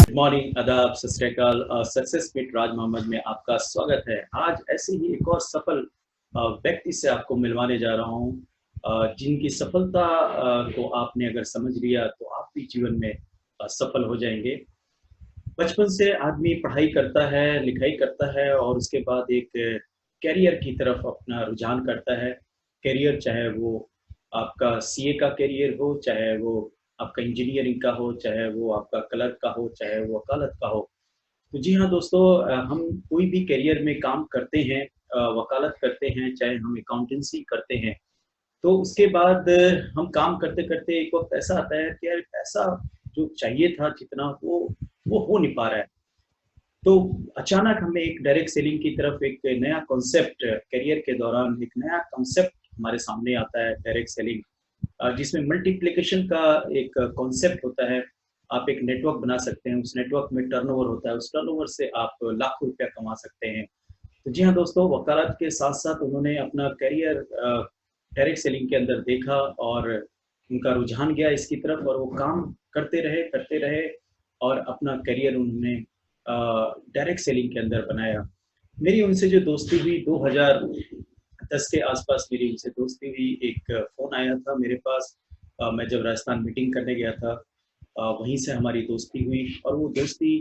Good morning, आदाब, सत श्री अकाल। सक्सेस मीट राज मोहम्मद में आपका स्वागत है। आज ऐसे ही एक और सफल व्यक्ति से आपको मिलवाने जा रहा हूँ, जिनकी सफलता को आपने अगर समझ लिया तो आप भी जीवन में सफल हो जाएंगे। बचपन से आदमी पढ़ाई करता है, लिखाई करता है और उसके बाद एक करियर की तरफ अपना रुझान करता है। करियर चाहे वो आपका सीए का करियर हो, चाहे वो आपका इंजीनियरिंग का हो, चाहे वो आपका क्लर्क का हो, चाहे वो वकालत का हो। तो जी हाँ दोस्तों, हम कोई भी करियर में काम करते हैं, वकालत करते हैं, चाहे हम अकाउंटेंसी करते हैं, तो उसके बाद हम काम करते-करते एक वक़्त ऐसा आता है कि यार पैसा जो चाहिए था जितना वो हो नहीं पा रहा है। तो अचानक हमें एक डायरेक्ट सेलिंग की तरफ एक नया कॉन्सेप्ट करियर के दौरान एक नया कॉन्सेप्ट हमारे सामने आता है डायरेक्ट सेलिंग, जिसमें मल्टीप्लिकेशन का एक कॉन्सेप्ट होता है। आप एक नेटवर्क बना सकते हैं, उस नेटवर्क में टर्नओवर होता है, उस टर्नओवर से आप लाखों रुपया कमा सकते हैं। तो जी हाँ दोस्तों, वकालत के साथ-साथ उन्होंने अपना करियर डायरेक्ट सेलिंग के अंदर देखा और उनका रुझान गया इसकी तरफ और वो काम करते रहे और अपना करियर उन्होंने डायरेक्ट सेलिंग के अंदर बनाया। मेरी उनसे जो दोस्ती हुई 2010 के आसपास मेरी उनसे दोस्ती हुई, एक फ़ोन आया था मेरे पास। मैं जब राजस्थान मीटिंग करने गया था, वहीं से हमारी दोस्ती हुई और वो दोस्ती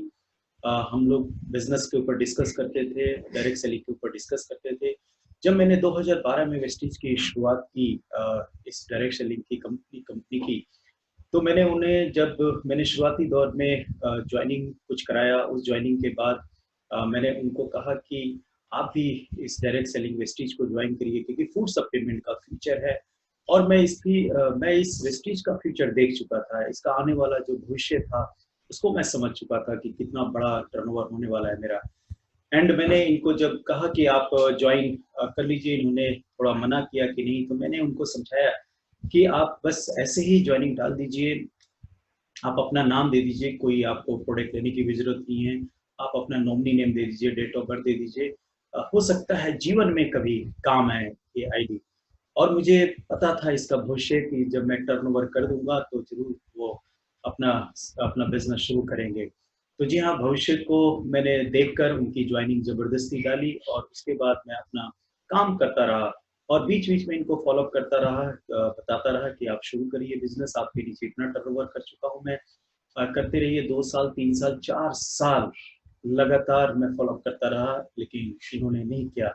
हम लोग बिज़नेस के ऊपर डिस्कस करते थे, डायरेक्ट सेलिंग के ऊपर डिस्कस करते थे। जब मैंने 2012 में वेस्टीज की शुरुआत की, इस डायरेक्ट सेलिंग की कंपनी की, तो मैंने उन्हें जब मैंने शुरुआती दौर में जॉइनिंग कुछ कराया, उस जॉइनिंग के बाद मैंने उनको कहा कि आप भी इस डायरेक्ट सेलिंग वेस्टीज को ज्वाइन करिए क्योंकि फूड सप्लीमेंट का फ्यूचर है और मैं इस वेस्टीज का फ्यूचर देख चुका था। इसका आने वाला जो भविष्य था, उसको मैं समझ चुका था कि कितना बड़ा टर्नओवर होने वाला है मेरा। एंड मैंने इनको जब कहा कि आप जॉइन कर लीजिए, इन्होंने थोड़ा मना किया कि नहीं, तो मैंने उनको समझाया कि आप बस ऐसे ही जॉइनिंग डाल दीजिए, आप अपना नाम दे दीजिए, कोई आपको प्रोडक्ट लेने की भी ज़रूरत नहीं है। आप अपना नॉमिनी नेम दे दीजिए, डेट ऑफ बर्थ दे दीजिए। हो सकता है जीवन में कभी काम आए ये आईडी। और मुझे पता था इसका भविष्य कि जब मैं टर्नओवर कर दूँगा तो ज़रूर वो अपना अपना बिज़नेस शुरू करेंगे। तो जी हाँ, भविष्य को मैंने देखकर उनकी जॉइनिंग ज़बरदस्ती डाली और उसके बाद मैं अपना काम करता रहा और बीच-बीच में इनको फ़ॉलो अप करता रहा, बताता रहा कि आप शुरू करिए बिज़नेस, आपके नीचे इतना टर्नओवर कर चुका हूँ मैं। करते रहिए 2 साल, 3 साल, 4 साल लगातार मैं फ़ॉलो अप करता रहा, लेकिन इन्होंने नहीं किया।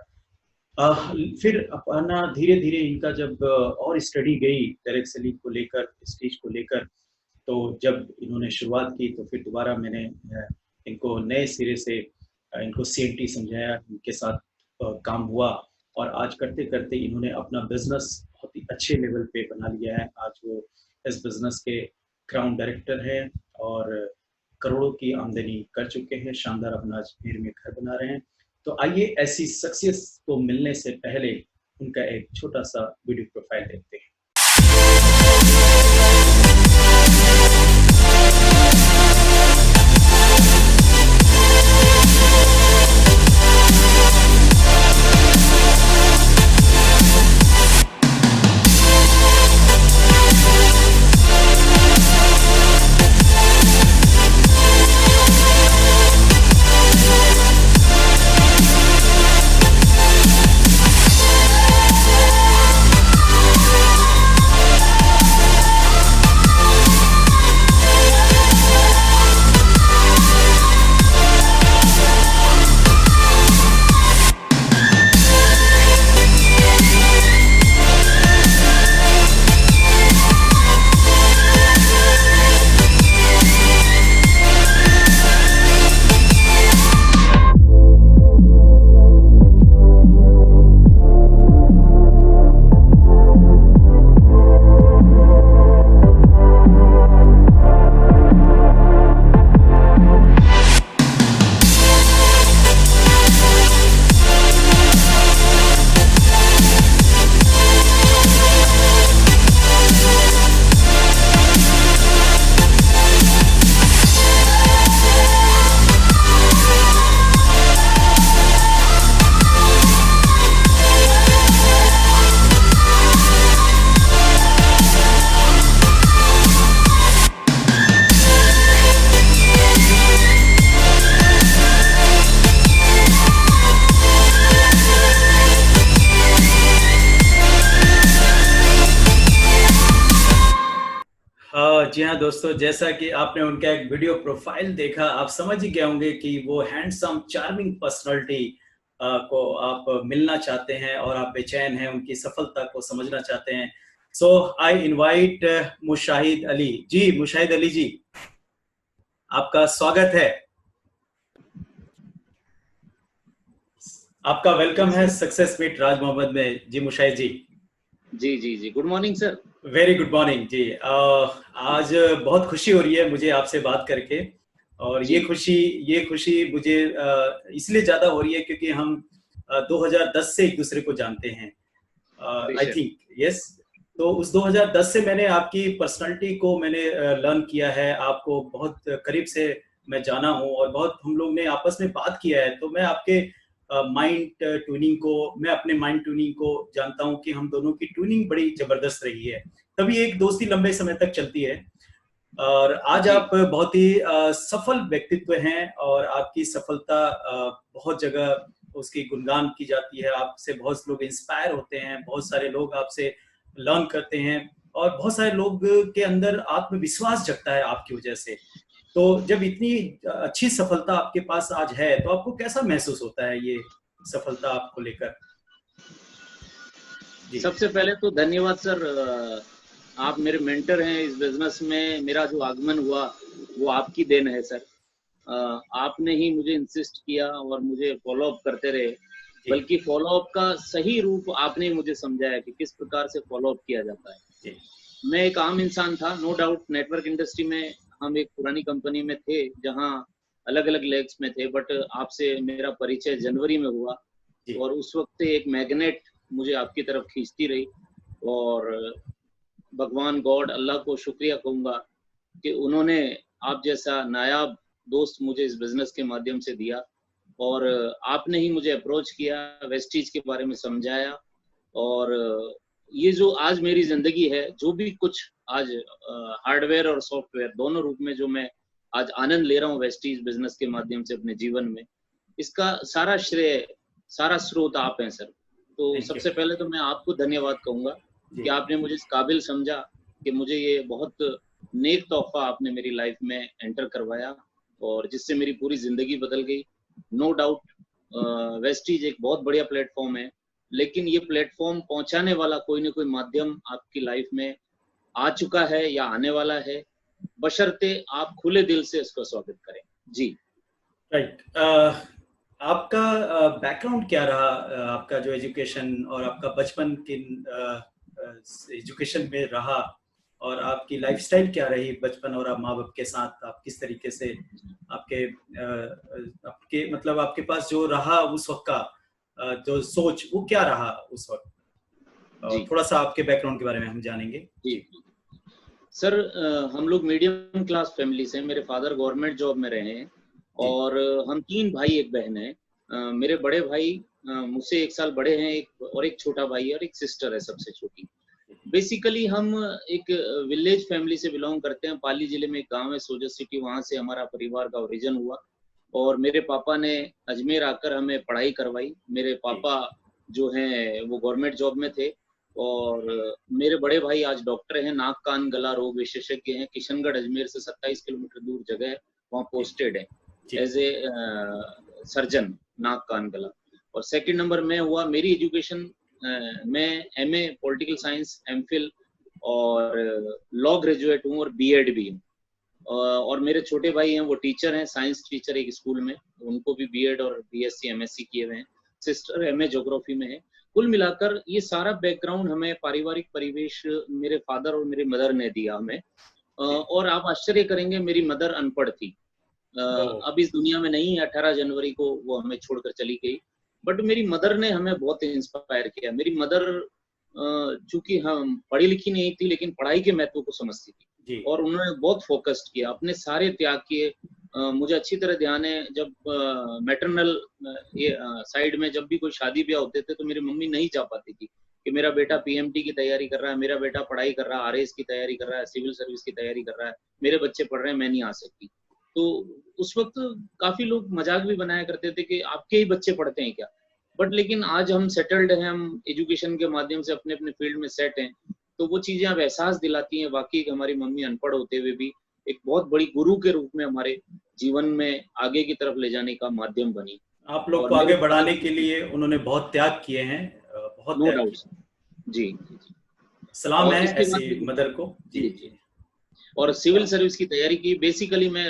फिर अपना धीरे-धीरे इनका जब और स्टडी गई डायरेक्ट सेलिंग को लेकर, स्टेज को लेकर, तो जब इन्होंने शुरुआत की तो फिर दोबारा मैंने इनको नए सिरे से इनको सीएनटी समझाया, इनके साथ काम हुआ और आज करते-करते इन्होंने अपना बिज़नेस बहुत ही अच्छे लेवल पे बना लिया है। आज वो इस बिज़नेस के क्राउन डायरेक्टर हैं और करोड़ों की आमदनी कर चुके हैं, शानदार अपना अजमेर में घर बना रहे हैं। तो आइए ऐसी सक्सेस को मिलने से पहले उनका एक छोटा-सा वीडियो प्रोफाइल देखते हैं। जी हाँ दोस्तों, जैसा कि आपने उनका एक वीडियो प्रोफाइल देखा, आप समझ ही गए होंगे कि वो हैंडसम, चार्मिंग पर्सनालिटी को आप मिलना चाहते हैं और आप बेचैन हैं, उनकी सफलता को समझना चाहते हैं। सो आई इनवाइट मुशाहिद अली जी। मुशाहिद अली जी, आपका स्वागत है। आपका वेलकम है सक्सेस मीट राज मोहम्मद में। जी मुशाहिद जी। जी जी जी, good morning sir. Very good morning जी। आज बहुत खुशी हो रही है मुझे आपसे बात करके। और जी ये खुशी मुझे इसलिए ज़्यादा हो रही है क्योंकि हम 2010 से एक दूसरे को जानते हैं। आई बेशक। Think yes. तो उस 2010 से मैंने आपकी पर्सनालिटी को मैंने लर्न किया है, आपको बहुत करीब से मैं जाना हूँ और बहुत हम लोग ने आपस में बात किया है। तो मैं आपके माइंड ट्यूनिंग को, मैं अपने माइंड ट्यूनिंग को जानता हूँ कि हम दोनों की ट्यूनिंग बड़ी जबरदस्त रही है, तभी एक दोस्ती लंबे समय तक चलती है। और आज जी आप बहुत ही सफल व्यक्तित्व हैं और आपकी सफलता बहुत जगह उसकी गुणगान की जाती है। आपसे बहुत लोग इंस्पायर होते हैं, बहुत सारे लोग आपसे लर्न करते हैं और बहुत सारे लोग के अंदर आत्मविश्वास जगता है आपकी वजह से। तो जब इतनी अच्छी सफलता आपके पास आज है तो आपको कैसा महसूस होता है ये सफलता आपको लेकर? जी सबसे पहले तो धन्यवाद सर। आप मेरे मेंटर हैं इस बिजनेस में। मेरा जो आगमन हुआ वो आपकी देन है सर। आपने ही मुझे इंसिस्ट किया और मुझे फॉलो अप करते रहे। जी बल्कि फॉलो अप का सही रूप आपने ही मुझे समझाया कि किस प्रकार से फॉलो अप किया जाता है। जी मैं एक आम इंसान था, नो डाउट। नेटवर्क इंडस्ट्री में हम एक पुरानी कंपनी में थे जहां अलग अलग लेग्स में थे, बट आपसे मेरा परिचय जनवरी में हुआ जी और उस वक्त एक मैग्नेट मुझे आपकी तरफ खींचती रही। और भगवान गॉड अल्लाह को शुक्रिया कहूँगा कि उन्होंने आप जैसा नायाब दोस्त मुझे इस बिजनेस के माध्यम से दिया। और आपने ही मुझे अप्रोच किया, वेस्टीज के बारे में समझाया। और ये जो आज मेरी जिंदगी है, जो भी कुछ आज हार्डवेयर और सॉफ्टवेयर दोनों रूप में जो मैं आज आनंद ले रहा हूँ वेस्टीज बिजनेस के माध्यम से अपने जीवन में, इसका सारा श्रेय, सारा स्रोत आप हैं सर। तो थैंक यू। सबसे पहले तो मैं आपको धन्यवाद कहूँगा कि जी आपने मुझे इस काबिल समझा कि मुझे ये बहुत नेक तोहफा आपने मेरी लाइफ में एंटर करवाया और जिससे मेरी पूरी जिंदगी बदल गई। नो डाउट वेस्टीज एक बहुत बढ़िया प्लेटफॉर्म है, लेकिन ये प्लेटफॉर्म पहुंचाने वाला कोई ना कोई माध्यम आपकी लाइफ में आ चुका है या आने वाला है, बशर्ते आप खुले दिल से इसका स्वागत करें। जी राइट। आपका बैकग्राउंड क्या रहा? आपका जो एजुकेशन और आपका बचपन किन एजुकेशन में रहा और आपकी लाइफस्टाइल क्या रही बचपन और आप माँ बाप के साथ? आप किस तरीके से आपके आपके मतलब आपके पास जो रहा उस वक्त का जो सोच वो क्या रहा उस वक्त? जी थोड़ा सा आपके बैकग्राउंड के बारे में हम जानेंगे। जी जी सर। हम लोग मीडियम क्लास फैमिली से हैं। मेरे फादर गवर्नमेंट जॉब में रहे हैं जी और हम 3 भाई एक बहन है। मेरे बड़े भाई मुझसे 1 साल बड़े हैं, एक छोटा भाई है और एक सिस्टर है सबसे छोटी। बेसिकली हम एक विलेज फैमिली से बिलोंग करते हैं। पाली जिले में एक गांव है सोजत सिटी, वहां से हमारा परिवार का ओरिजिन हुआ। और मेरे पापा ने अजमेर आकर हमें पढ़ाई करवाई। मेरे जी पापा जो हैं वो गवर्नमेंट जॉब में थे और मेरे बड़े भाई आज डॉक्टर हैं, नाक कान गला रोग विशेषज्ञ हैं। किशनगढ़ अजमेर से 27 किलोमीटर दूर जगह है, वहाँ जी पोस्टेड है जी एज ए सर्जन, नाक कान गला। और सेकंड नंबर में हुआ मेरी एजुकेशन। मैं एमए पॉलिटिकल साइंस, एमफिल और लॉ ग्रेजुएट हूँ और बीएड भी हूँ। और मेरे छोटे भाई हैं, वो टीचर हैं, साइंस टीचर एक स्कूल में, उनको भी बीएड और बीएससी एमएससी किए हुए हैं। सिस्टर एमए ज्योग्राफी में है। कुल मिलाकर ये सारा बैकग्राउंड हमें, पारिवारिक परिवेश मेरे फादर और मेरे मदर ने दिया हमें। जी। और आप आश्चर्य करेंगे, मेरी मदर अनपढ़ थी। ओ अब इस दुनिया में नहीं है, 18 जनवरी को वो हमें छोड़कर चली गई। बट मेरी मदर ने हमें बहुत इंस्पायर किया। मेरी मदर चूंकि हम पढ़ी लिखी नहीं थी, लेकिन पढ़ाई के महत्व को समझती थी जी और उन्होंने बहुत फोकस्ड किया, अपने सारे त्याग किए। मुझे अच्छी तरह ध्यान है, जब मैटरनल ये साइड में जब भी कोई शादी ब्याह होते थे तो मेरी मम्मी नहीं जा पाती थी कि मेरा बेटा पीएमटी की तैयारी कर रहा है, मेरा बेटा पढ़ाई कर रहा है, आरएएस की तैयारी कर रहा है, सिविल सर्विस की तैयारी कर रहा है, मेरे बच्चे पढ़ रहे हैं, मैं नहीं आ सकती। तो उस वक्त काफी लोग मजाक भी बनाया करते थे कि आपके ही बच्चे पढ़ते हैं क्या। बट लेकिन आज हम सेटल्ड हैं, हम एजुकेशन के माध्यम से अपने अपने फील्ड में सेट हैं। तो वो चीजें अब एहसास दिलाती हैं वाकई कि हमारी मम्मी अनपढ़ होते हुए भी एक बहुत बड़ी गुरु के रूप में हमारे जीवन में आगे की तरफ ले जाने का माध्यम बनी। आप लोग और को मेरे आगे बढ़ाने के पिताजी, लिए उन्होंने बहुत त्याग किए हैं, बहुत नो त्याग डाउट किए। जी। सलाम और है इसके ऐसी बाद मदर को। जी जी जी। और सिविल सर्विस की तैयारी की। बेसिकली मैं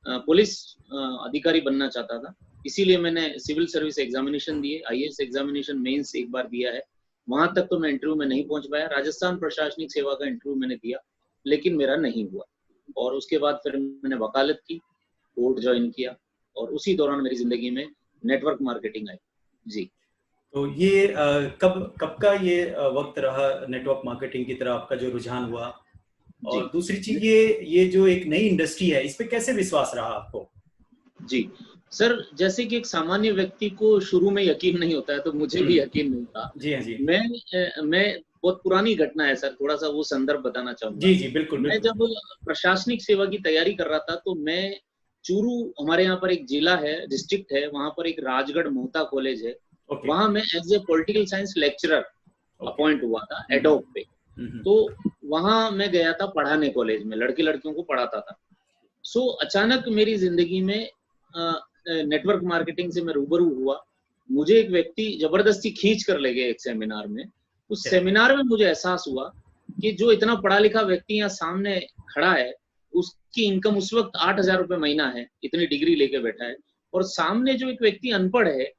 पुलिस अधिकारी बनना चाहता था, इसीलिए मैंने सिविल सर्विस एग्जामिनेशन दिए, आईएएस एग्जामिनेशन मेंस एक बार दिया है। वहां तक तो मैं इंटरव्यू में नहीं पहुंच पाया। राजस्थान प्रशासनिक सेवा का इंटरव्यू मैंने दिया, लेकिन मेरा नहीं हुआ। और उसके बाद फिर मैंने वकालत की, कोर्ट ज्वाइन किया, और उसी दौरान मेरी जिंदगी में नेटवर्क मार्केटिंग आई। जी। तो ये कब कब का ये वक्त रहा नेटवर्क मार्केटिंग की तरफ आपका जो रुझान हुआ? जी और दूसरी चीज, ये जो एक नई इंडस्ट्री है, इस पे कैसे विश्वास रहा आपको? जी सर, जैसे कि एक सामान्य व्यक्ति को शुरू में यकीन नहीं होता है, तो मुझे भी यकीन नहीं था। जी हाँ जी। मैं बहुत पुरानी घटना है सर, थोड़ा सा वो संदर्भ बताना चाहूंगा। जी जी बिल्कुल मैं बिल्कुल। जब प्रशासनिक सेवा की तैयारी कर रहा था, तो मैं चूरू, हमारे यहाँ पर एक जिला है, डिस्ट्रिक्ट है, वहां पर एक राजगढ़ मोहता कॉलेज है, ओके वहां मैं as a political science lecturer okay. Appoint हुआ था, एडोक पे। हम्म। तो वहां मैं गया था पढ़ाने, कॉलेज में लड़के लड़कियों को पढ़ाता था। सो अचानक मेरी जिंदगी में नेटवर्क मार्केटिंग से मैं रूबरू हुआ। मुझे एक व्यक्ति जबरदस्ती खींच कर ले गए एक सेमिनार में। उस अच्छा। सेमिनार में मुझे एहसास हुआ कि जो इतना पढ़ा लिखा व्यक्ति यहाँ सामने खड़ा है, उसकी इनकम उस वक्त 8,000 रुपये महीना है, इतनी डिग्री लेके बैठा है। और सामने जो एक व्यक्ति अनपढ़ है,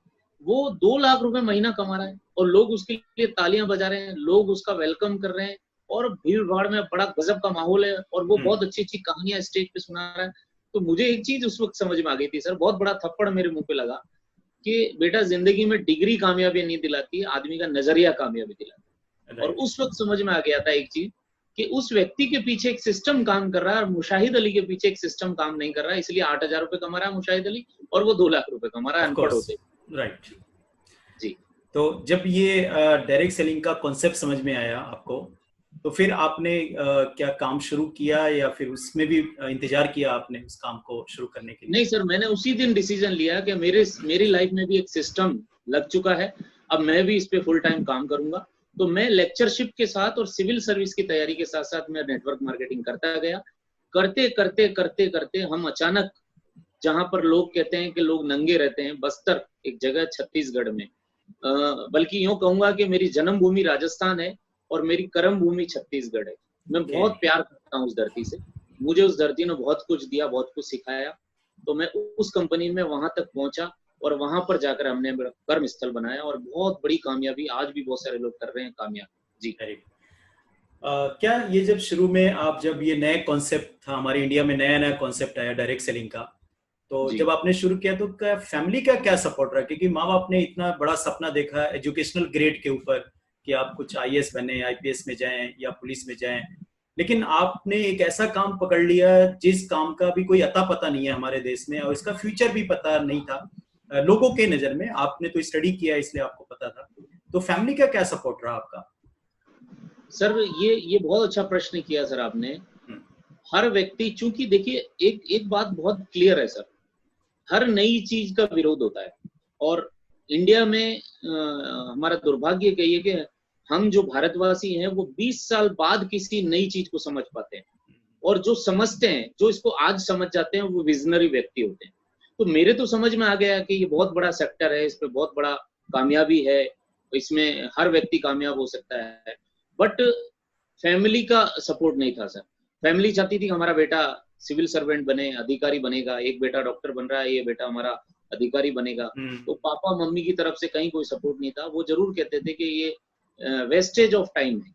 वो 2 लाख रुपए महीना कमा रहा है, और लोग उसके लिए तालियां बजा रहे हैं, लोग उसका वेलकम कर रहे हैं, और भीड़ भाड़ में बड़ा गजब का माहौल है, और वो बहुत अच्छी अच्छी कहानियां स्टेज पे सुना रहा है। तो मुझे एक चीज उस वक्त समझ में आ गई थी सर, बहुत बड़ा थप्पड़ मेरे मुंह पे लगा कि बेटा, जिंदगी में डिग्री कामयाबी नहीं दिलाती, आदमी का नजरिया कामयाबी दिलाता है। और राइट। उस वक्त समझ में आ गया था एक चीज, कि उस व्यक्ति के पीछे एक सिस्टम काम कर रहा है, और मुशाहिद अली के पीछे एक सिस्टम काम नहीं कर रहा है। इसलिए 8,000 रुपए कमा रहा है मुशाहिद अली, और वो 2 लाख रुपए कमा रहा है ऑफ अनपढ़ कोर्स। होते। राइट। जी तो जब ये डायरेक्ट सेलिंग का कॉन्सेप्ट समझ में आया आपको, तो फिर आपने क्या काम शुरू किया, या फिर उसमें भी इंतजार किया आपने उस काम को शुरू करने के लिए? नहीं सर, मैंने उसी दिन डिसीजन लिया कि मेरी लाइफ में भी एक सिस्टम लग चुका है, अब मैं भी इस पे फुल टाइम काम करूंगा। तो मैं लेक्चरशिप के साथ और सिविल सर्विस की तैयारी के साथ साथ मैं नेटवर्क मार्केटिंग करता गया। करते करते करते करते हम अचानक, जहां पर लोग कहते हैं कि लोग नंगे रहते हैं, बस्तर एक जगह छत्तीसगढ़ में, बल्कि यूं कहूंगा कि मेरी जन्मभूमि राजस्थान है और मेरी कर्म भूमि छत्तीसगढ़ है। मैं ओके। बहुत प्यार करता हूँ उस धरती से, मुझे उस धरती ने बहुत कुछ दिया, बहुत कुछ सिखाया। तो मैं उस कंपनी में वहां तक पहुंचा, और वहां पर जाकर हमने मेरा कर्म स्थल बनाया, और बहुत बड़ी कामयाबी, आज भी बहुत सारे लोग कर रहे हैं कामयाब। जी वेरी। क्या ये जब शुरू में आप, जब ये नए कॉन्सेप्ट था, हमारे इंडिया में नया नया कॉन्सेप्ट आया डायरेक्ट सेलिंग का, तो जी जब आपने शुरू किया तो क्या फैमिली का क्या सपोर्ट रहा? क्योंकि माँ बाप ने इतना बड़ा सपना देखा एजुकेशनल ग्रेड के ऊपर कि आप कुछ आईएएस बने, आईपीएस में जाएं या पुलिस में जाएं, लेकिन आपने एक ऐसा काम पकड़ लिया जिस काम का भी कोई अता पता नहीं है हमारे देश में, और इसका फ्यूचर भी पता नहीं था लोगों के नजर में। आपने तो स्टडी किया इसलिए आपको पता था। तो फैमिली का क्या सपोर्ट रहा आपका? सर, ये बहुत अच्छा प्रश्न किया सर आपने। हम्म। हर व्यक्ति, चूंकि देखिए, एक एक बात बहुत क्लियर है सर, हर नई चीज का विरोध होता है। और इंडिया में हमारा दुर्भाग्य कहिए कि हम जो भारतवासी हैं, वो 20 साल बाद किसी नई चीज को समझ पाते हैं, और जो समझते हैं, जो इसको आज समझ जाते हैं, वो विजनरी व्यक्ति होते हैं। तो मेरे तो समझ में आ गया कि ये बहुत बड़ा सेक्टर है, इस पे बहुत बड़ा कामयाबी है, इसमें हर व्यक्ति कामयाब हो सकता है। बट फैमिली का सपोर्ट नहीं था सर। फैमिली चाहती थी हमारा बेटा सिविल सर्वेंट बने, अधिकारी बनेगा, एक बेटा डॉक्टर बन रहा है, ये बेटा हमारा अधिकारी बनेगा। तो पापा मम्मी की तरफ से कहीं कोई सपोर्ट नहीं था। वो जरूर कहते थे कि ये वेस्टेज ऑफ टाइम है,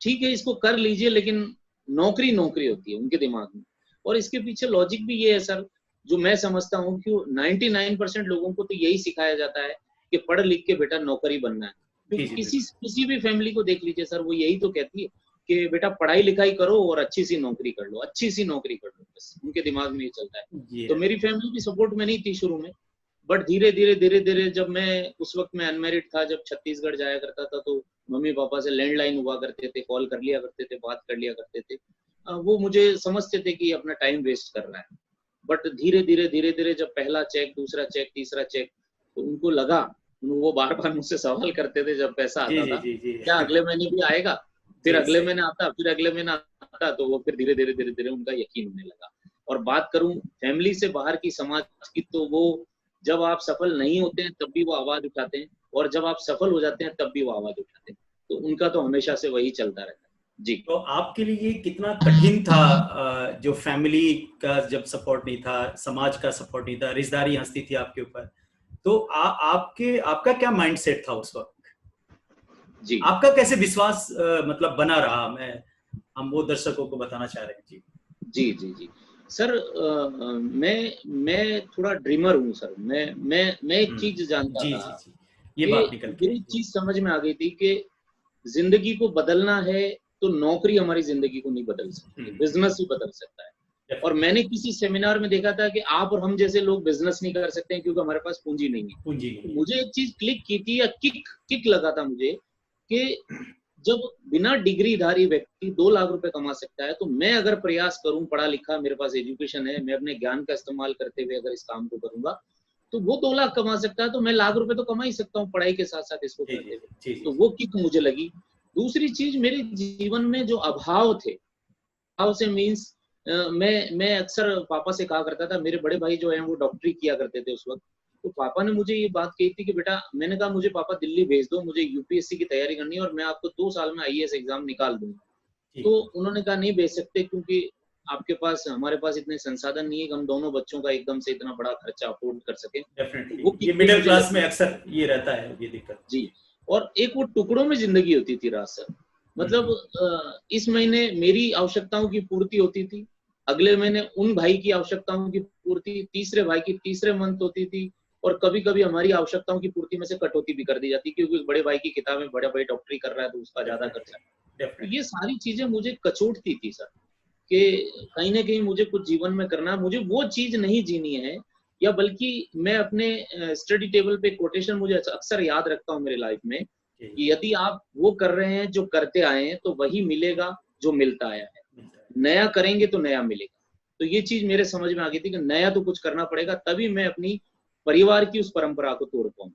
ठीक है इसको कर लीजिए, लेकिन नौकरी नौकरी होती है उनके दिमाग में। और इसके पीछे लॉजिक भी ये है सर, जो मैं समझता हूँ कि 99% लोगों को तो यही सिखाया जाता है कि पढ़ लिख के बेटा नौकरी बनना है। जी क्योंकि जी किसी भी फैमिली को देख लीजिए सर, वो यही तो कहती है कि बेटा पढ़ाई लिखाई करो और अच्छी सी नौकरी कर लो, अच्छी सी नौकरी कर लो, बस उनके दिमाग में ये चलता है। बिल्कुल। तो मेरी फैमिली भी सपोर्ट में नहीं थी शुरू में, बट धीरे धीरे धीरे धीरे, जब मैं उस वक्त मैं अनमेरिड था, जब छत्तीसगढ़ जाया करता था, तो मम्मी पापा से लैंडलाइन हुआ करते थे, कॉल कर लिया करते थे, बात कर लिया करते थे। वो मुझे समझते थे कि अपना टाइम वेस्ट कर रहा है। बट धीरे धीरे धीरे धीरे जब पहला चेक, दूसरा चेक, तीसरा चेक, तो उनको लगा, वो बार बार मुझसे सवाल करते थे जब पैसा जी आता जी था, जी जी। क्या अगले महीने भी आएगा? फिर अगले महीने आता, फिर अगले महीने आता, तो वो फिर धीरे धीरे उनका यकीन होने लगा। और बात करूं फैमिली से बाहर की, समाज की, तो वो जब आप सफल नहीं होते हैं तब भी वो आवाज उठाते हैं, और जब आप सफल हो जाते हैं तब भी वो आवाज उठाते हैं। तो उनका तो हमेशा से वही चलता रहता है जी। तो आपके लिए कितना कठिन था जो फैमिली का जब सपोर्ट नहीं था, समाज का सपोर्ट नहीं था, रिश्तेदारी हंसती थी आपके ऊपर, तो आपका क्या माइंडसेट था उस वक्त? जी, आपका कैसे विश्वास मतलब बना रहा? हम वो दर्शकों को बताना चाह रहे हैं जी। जी, जी, जी। सर, मैं थोड़ा ड्रीमर हूँ सर। मैं एक चीज जानता जी था जी जी, ये कि बात निकल के मेरी चीज समझ में आ गई थी कि जिंदगी को बदलना है तो नौकरी हमारी जिंदगी को नहीं बदल सकती, बिजनेस ही बदल सकता है। और मैंने किसी सेमिनार में देखा था कि आप और हम जैसे लोग बिजनेस नहीं कर सकते हैं क्योंकि हमारे पास पूंजी नहीं है। पूंजी तो नहीं मुझे एक चीज क्लिक की थी, या किक लगा था मुझे, कि जब बिना डिग्रीधारी व्यक्ति 2 लाख रुपए कमा सकता है, तो मैं अगर प्रयास करूं, पढ़ा लिखा, मेरे पास एजुकेशन है, मैं अपने ज्ञान का इस्तेमाल करते हुए अगर इस काम को करूंगा, तो वो 2 लाख कमा सकता है, तो मैं लाख रुपए तो कमा ही सकता हूँ पढ़ाई के साथ साथ इसको जी करते जी हुए। जी जी तो वो किक मुझे लगी। दूसरी चीज, मेरे जीवन में जो अभाव थे, अभाव से मीन्स, मैं अक्सर पापा से कहा करता था, मेरे बड़े भाई जो हैं वो डॉक्टरी किया करते थे उस वक्त, तो पापा ने मुझे ये बात कही थी कि बेटा, मैंने कहा मुझे पापा दिल्ली भेज दो, मुझे यूपीएससी की तैयारी करनी है और मैं आपको 2 साल में आईएएस एग्जाम निकाल दूंगा। जी, तो उन्होंने कहा नहीं भेज सकते, क्योंकि आपके पास, हमारे पास इतने संसाधन नहीं है कि हम दोनों बच्चों का एकदम से इतना बड़ा खर्चा अफोर्ड कर सकें। तो डेफिनेटली वो ये किक भी मिडिल मुझे क्लास में लगी। अक्सर ये रहता है, ये दिक्कत। जी। और एक वो टुकड़ों में जिंदगी होती थी राज सर, मतलब इस महीने मेरी आवश्यकताओं की पूर्ति होती थी, अगले महीने उन भाई की आवश्यकताओं की पूर्ति, तीसरे भाई की तीसरे मंथ होती थी, और कभी कभी हमारी आवश्यकताओं की पूर्ति में से कटौती भी कर दी जाती, क्योंकि बड़े भाई की किताबें, बड़े भाई डॉक्टरी कर रहा है तो उसका ज्यादा खर्चा। डेफिनेटली तो ये डेफिनेटली सारी चीजें मुझे कचोटती थी सर, कि कहीं ना कहीं मुझे कुछ जीवन में करना है, मुझे वो चीज नहीं जीनी है। या बल्कि मैं अपने स्टडी टेबल पे कोटेशन मुझे अक्सर याद रखता हूँ मेरे लाइफ में, जी, कि यदि आप वो कर रहे हैं जो करते आए हैं, तो वही मिलेगा जो मिलता आया है। मिलता है। नया करेंगे तो नया मिलेगा। तो ये चीज मेरे समझ में आ गई थी कि नया तो कुछ करना पड़ेगा, तभी मैं अपनी परिवार की उस परंपरा को तोड़ पाऊँ।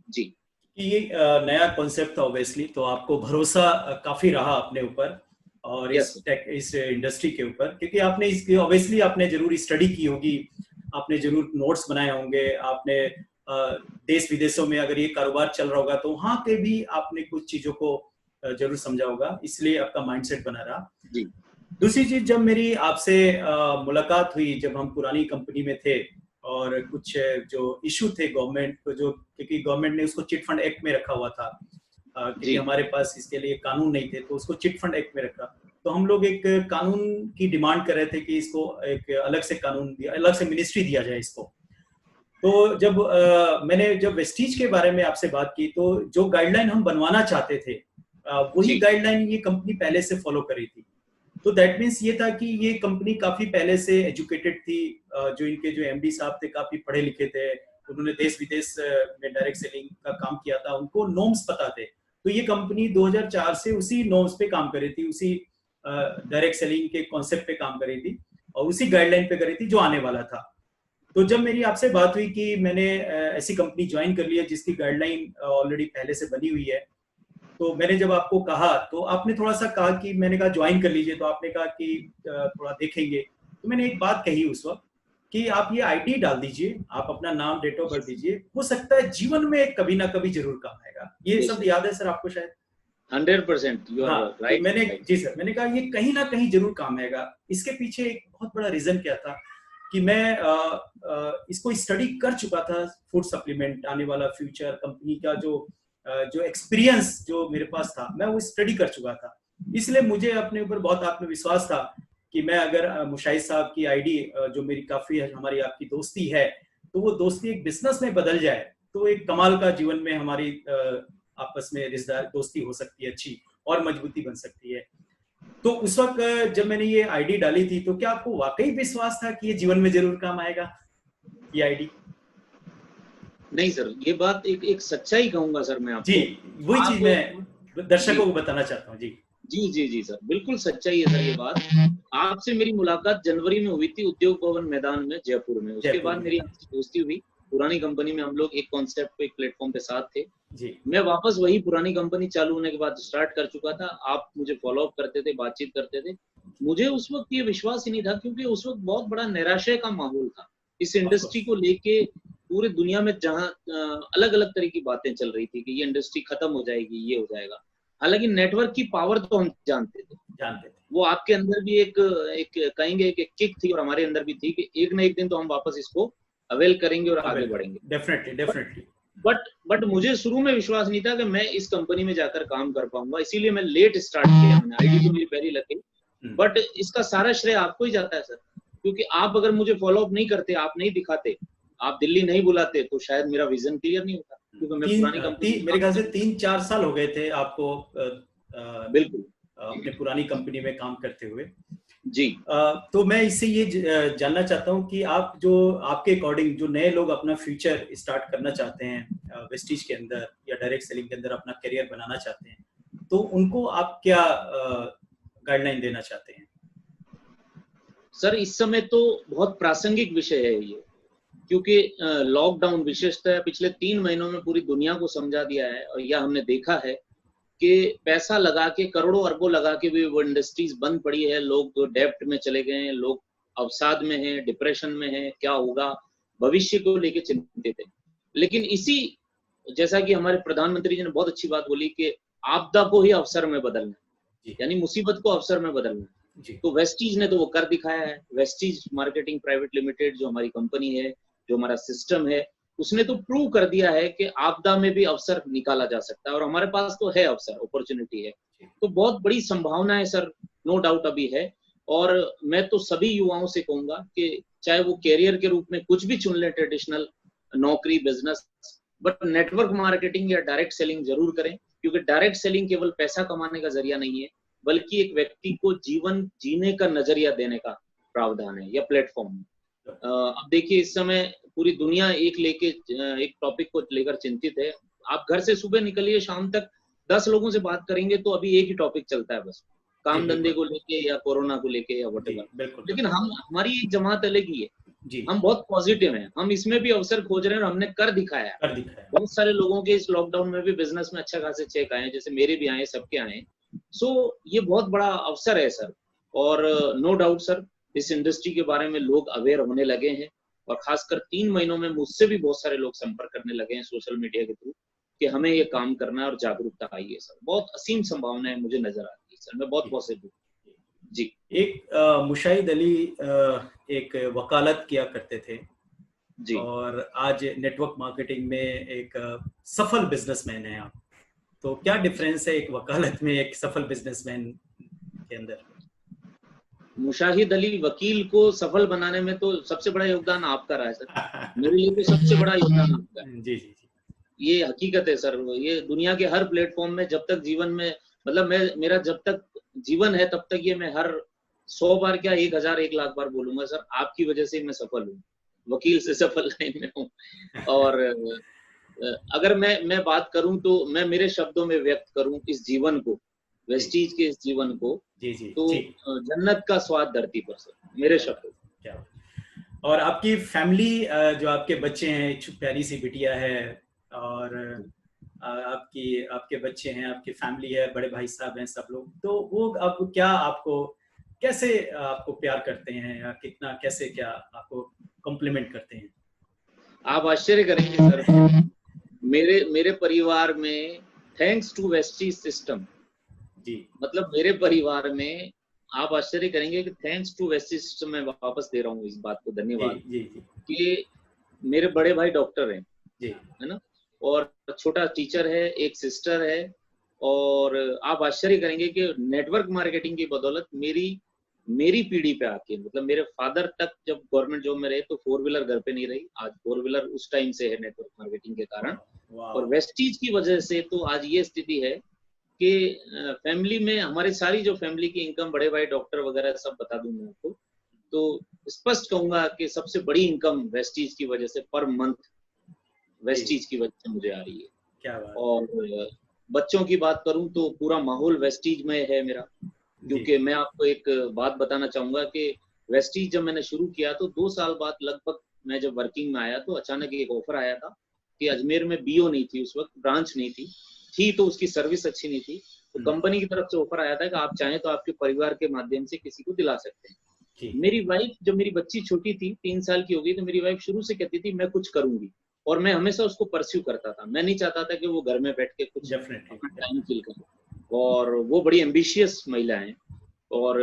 जी, कि ये नया कॉन्सेप्ट था ऑब्वियसली, तो आपको भरोसा काफी रहा अपने ऊपर और यस इस इंडस्ट्री के ऊपर, क्योंकि आपने इसकी ऑब्वियसली आपने जरूर स्टडी की होगी, आपने जरूर नोट्स बनाए होंगे, आपने देश विदेशों में अगर ये कारोबार चल रहा होगा तो वहां के भी आपने कुछ चीजों को जरूर समझा होगा, इसलिए आपका माइंडसेट बना रहा। जी दूसरी चीज, जब मेरी आपसे मुलाकात हुई, जब हम पुरानी कंपनी में थे और कुछ जो इशू थे गवर्नमेंट को, जो क्योंकि गवर्नमेंट ने उसको चिट फंड एक्ट में रखा हुआ था, क्योंकि जी हमारे पास इसके लिए कानून नहीं थे, तो उसको चिट फंड एक्ट में रखा। तो हम लोग एक कानून की डिमांड कर रहे थे कि इसको एक अलग से कानून दिया, अलग से मिनिस्ट्री दिया जाए इसको। तो जब मैंने जब वेस्टीज के बारे में आपसे बात की, तो जो गाइडलाइन हम बनवाना चाहते थे वही जी गाइडलाइन ये कंपनी पहले से फॉलो कर रही थी। तो दैट मीन्स ये था कि ये कंपनी काफी पहले से एजुकेटेड थी, जो इनके जो एमडी साहब थे काफी पढ़े लिखे थे, उन्होंने देश विदेश में डायरेक्ट सेलिंग का काम किया था, उनको नॉर्म्स पता थे। तो ये कंपनी 2004 से उसी नॉर्म्स पे काम कर रही थी, उसी डायरेक्ट सेलिंग के कॉन्सेप्ट पे काम कर रही थी और उसी गाइडलाइन पे कर रही थी जो आने वाला था। तो जब मेरी आपसे बात हुई कि मैंने ऐसी कंपनी ज्वाइन कर ली है जिसकी गाइडलाइन ऑलरेडी पहले से बनी हुई है, तो मैंने जब आपको कहा तो आपने थोड़ा सा कहा कि, मैंने कहा ज्वाइन कर लीजिए, तो आपने कहा कि थोड़ा देखेंगे। तो मैंने एक बात कही उस वक्त कि आप ये आईडी डाल दीजिए, आप अपना नाम, डेट ऑफ बर्थ दीजिए, हो सकता है जीवन में कभी ना कभी जरूर काम आएगा। ये सब याद है सर आपको शायद? 100% यू आर हाँ, तो राइट। मैंने, जी सर, मैंने कहा ये कहीं ना कहीं जरूर काम आएगा। इसके पीछे एक बहुत बड़ा रीजन क्या था कि मैं इसको स्टडी कर चुका था, फूड सप्लीमेंट आने वाला फ्यूचर कंपनी का जो एक्सपीरियंस जो मेरे पास था, मैं वो स्टडी कर चुका था। इसलिए मुझे अपने ऊपर बहुत आत्मविश्वास था कि मैं अगर मुशाहिद साहब की आईडी, जो मेरी काफी हमारी आपकी दोस्ती है, तो वो दोस्ती एक बिजनेस में बदल जाए तो एक कमाल का जीवन में हमारी आपस में रिश्तेदार दोस्ती हो सकती है, अच्छी और मजबूती बन सकती है। तो उस वक्त जब मैंने ये आईडी डाली थी, तो क्या आपको वाकई विश्वास था कि ये जीवन में जरूर काम आएगा, ये आईडी? नहीं सर, ये बात एक सच्चाई कहूंगा सर मैं जी, आपको। वही चीज आप मैं जी दर्शकों को बताना चाहता हूँ जी। जी जी जी सर, बिल्कुल सच्चाई है सर ये बात। आपसे मेरी मुलाकात जनवरी में हुई थी उद्योग भवन मैदान में जयपुर में, उसके जयपुर बाद में। मेरी आपसे दोस्ती हुई। पुरानी कंपनी में हम लोग एक कॉन्सेप्ट पे, एक प्लेटफॉर्म पे साथ थे जी। मैं वापस वही पुरानी कंपनी चालू होने के बाद स्टार्ट कर चुका था। आप मुझे फॉलो अप करते थे, बातचीत करते थे। मुझे उस वक्त ये विश्वास ही नहीं था क्योंकि उस वक्त बहुत बड़ा निराशय का माहौल था इस इंडस्ट्री को लेके। पूरी दुनिया में जहाँ अलग अलग तरह की बातें चल रही थी कि ये इंडस्ट्री खत्म हो जाएगी, ये हो जाएगा। हालांकि नेटवर्क की पावर तो हम जानते थे, वो आपके अंदर भी एक कहेंगे एक किक थी और हमारे अंदर भी थी कि एक ना एक दिन तो हम वापस इसको अवेल करेंगे और आगे बढ़ेंगे। डेफिनेटली। बट मुझे शुरू में विश्वास नहीं था कि मैं इस कंपनी में जाकर काम कर पाऊंगा, इसीलिए मैं लेट स्टार्ट किया। मैंने आईडी तो मेरी पहली लगी, बट इसका सारा श्रेय आपको ही जाता है सर, क्योंकि आप अगर मुझे फॉलो अप नहीं करते, आप नहीं दिखाते, आप दिल्ली नहीं बुलाते, तो शायद मेरा विजन क्लियर नहीं होता। क्योंकि मैं पुरानी कंपनी, मेरे ख्याल से 3-4 साल हो गए थे आपको बिल्कुल अपने पुरानी कंपनी में काम करते हुए जी। तो मैं इससे ये जानना चाहता हूँ कि आप जो आपके अकॉर्डिंग जो नए लोग अपना फ्यूचर स्टार्ट करना चाहते हैं वेस्टीज के अंदर या डायरेक्ट सेलिंग के अंदर अपना करियर बनाना चाहते हैं, तो उनको आप क्या गाइडलाइन देना चाहते हैं? सर इस समय तो बहुत प्रासंगिक विषय है ये, क्योंकि लॉकडाउन विशेषतः पिछले 3 महीनों में पूरी दुनिया को समझा दिया है। और यह हमने देखा है कि पैसा लगा के, करोड़ों अरबों लगा के भी वो इंडस्ट्रीज बंद पड़ी है। लोग डेप्ट में चले गए हैं, लोग अवसाद में हैं, डिप्रेशन में हैं, क्या होगा, भविष्य को लेके चिंतित है। लेकिन इसी, जैसा कि हमारे प्रधानमंत्री जी ने बहुत अच्छी बात बोली कि आपदा को ही अवसर में बदलना, यानी मुसीबत को अवसर में बदलना। तो वेस्टीज ने तो वो कर दिखाया है। वेस्टीज मार्केटिंग प्राइवेट लिमिटेड जो हमारी कंपनी है, जो हमारा सिस्टम है, उसने तो प्रूव कर दिया है कि आपदा में भी अवसर निकाला जा सकता है। और हमारे पास तो है अवसर, अपॉर्चुनिटी है, तो बहुत बड़ी संभावना है सर, नो डाउट अभी है। और मैं तो सभी युवाओं से कहूंगा कि चाहे वो कैरियर के रूप में कुछ भी चुन ले, ट्रेडिशनल नौकरी, बिजनेस, बट नेटवर्क मार्केटिंग या डायरेक्ट सेलिंग जरूर करें। क्योंकि डायरेक्ट सेलिंग केवल पैसा कमाने का जरिया नहीं है, बल्कि एक व्यक्ति को जीवन जीने का नजरिया देने का प्रावधान है या प्लेटफॉर्म है। अब देखिए इस समय पूरी दुनिया एक टॉपिक को लेकर चिंतित है। आप घर से सुबह निकलिए, शाम तक 10 लोगों से बात करेंगे तो अभी एक ही टॉपिक चलता है, बस काम धंधे को लेके या कोरोना को लेके या व्हाटएवर। लेकिन हमारी एक जमात अलग ही है, हम बहुत पॉजिटिव हैं, हम इसमें भी अवसर खोज रहे हैं और हमने कर दिखाया है। बहुत सारे लोगों के इस लॉकडाउन में भी बिजनेस में अच्छा खासे चेक आए, जैसे मेरे भी आए, सबके आए। सो ये बहुत बड़ा अवसर है सर। और नो डाउट सर, इस इंडस्ट्री के बारे में लोग अवेयर होने लगे हैं, और खासकर 3 महीनों में मुझसे भी बहुत सारे लोग संपर्क करने लगे हैं सोशल मीडिया के थ्रू कि हमें ये काम करना है और जागरूकता आई है सर। बहुत असीम संभावनाएं मुझे नजर आती है सर, मैं बहुत पॉजिटिव जी। एक मुशाहिद अली एक वकालत किया करते थे जी, और आज नेटवर्क मार्केटिंग में एक सफल बिजनेसमैन है आप, तो क्या डिफरेंस है एक वकालत में एक सफल बिजनेसमैन के अंदर? मुशाहिद अली वकील को सफल बनाने में तो सबसे बड़ा योगदान आपका रहा है सर। मेरे लिए तो सबसे बड़ा योगदान आपका है। जी जी जी, ये हकीकत है सर। ये दुनिया के हर प्लेटफॉर्म में जब तक जीवन में, मतलब मेरा जब तक जीवन है तब तक ये मैं हर 100 बार क्या 1000 1 लाख बार बोलूंगा सर, आपकी वजह से मैं सफल हूँ, वकील से सफल लाइन में हूँ। और अगर मैं बात करूं तो मैं मेरे शब्दों में व्यक्त करूं इस जीवन को, वेस्टीज के इस जीवन को, जी जी, तो जी। जन्नत का स्वाद धरती पर सर, मेरे शब्द। क्या और आपकी फैमिली, जो आपके बच्चे हैं, एक प्यारी सी बिटिया है और आपके बच्चे हैं, आपकी फैमिली है, बड़े भाई साहब हैं, सब लोग, तो वो आपको क्या, आपको कैसे आपको प्यार करते हैं या कितना, कैसे क्या आपको कॉम्प्लीमेंट करते हैं? आप आश्चर्य करेंगे सर, मेरे परिवार में थैंक्स टू वेस्टीज सिस्टम जी, मतलब मेरे परिवार में आप आश्चर्य करेंगे कि थैंक्स टू वेस्टीज सिस्टम, मैं वापस दे रहा हूँ इस बात को, धन्यवाद। जी जी, कि मेरे बड़े भाई डॉक्टर हैं जी, है ना, और छोटा टीचर है, एक सिस्टर है। और आप आश्चर्य करेंगे कि नेटवर्क मार्केटिंग की बदौलत मेरी पीढ़ी पे आके, मतलब मेरे फादर तक जब गवर्नमेंट जॉब में रहे तो 4 व्हीलर घर पे नहीं रही, आज 4 व्हीलर उस टाइम से है नेटवर्क मार्केटिंग के कारण। और वेस्टीज की वजह से तो आज ये स्थिति है कि फैमिली में हमारी सारी जो फैमिली की इनकम, बड़े भाई डॉक्टर वगैरह सब बता दूं मैं आपको, तो स्पष्ट कहूंगा कि सबसे बड़ी इनकम वेस्टीज की वजह से पर मंथ वेस्टीज की वजह से मुझे आ रही है। क्या बात। और बच्चों की बात करूं तो पूरा माहौल वेस्टीज में है मेरा, क्योंकि मैं आपको एक बात बताना चाहूंगा कि वेस्टीज जब मैंने शुरू किया तो 2 साल बाद लगभग मैं जब वर्किंग में आया तो अचानक एक ऑफर आया था कि अजमेर में बीओ नहीं थी उस वक्त, ब्रांच नहीं थी तो उसकी सर्विस अच्छी नहीं थी, तो कंपनी की तरफ से ऑफर आया था कि आप चाहें तो आपके परिवार के माध्यम से किसी को दिला सकते हैं। मेरी वाइफ, जब मेरी बच्ची छोटी थी 3 साल की हो गई, तो मेरी वाइफ शुरू से कहती थी मैं कुछ करूंगी, और मैं हमेशा उसको परस्यू करता था। मैं नहीं चाहता था कि वो घर में बैठ के कुछ टाइम किल करे, और वो बड़ी एम्बिशियस महिला है, और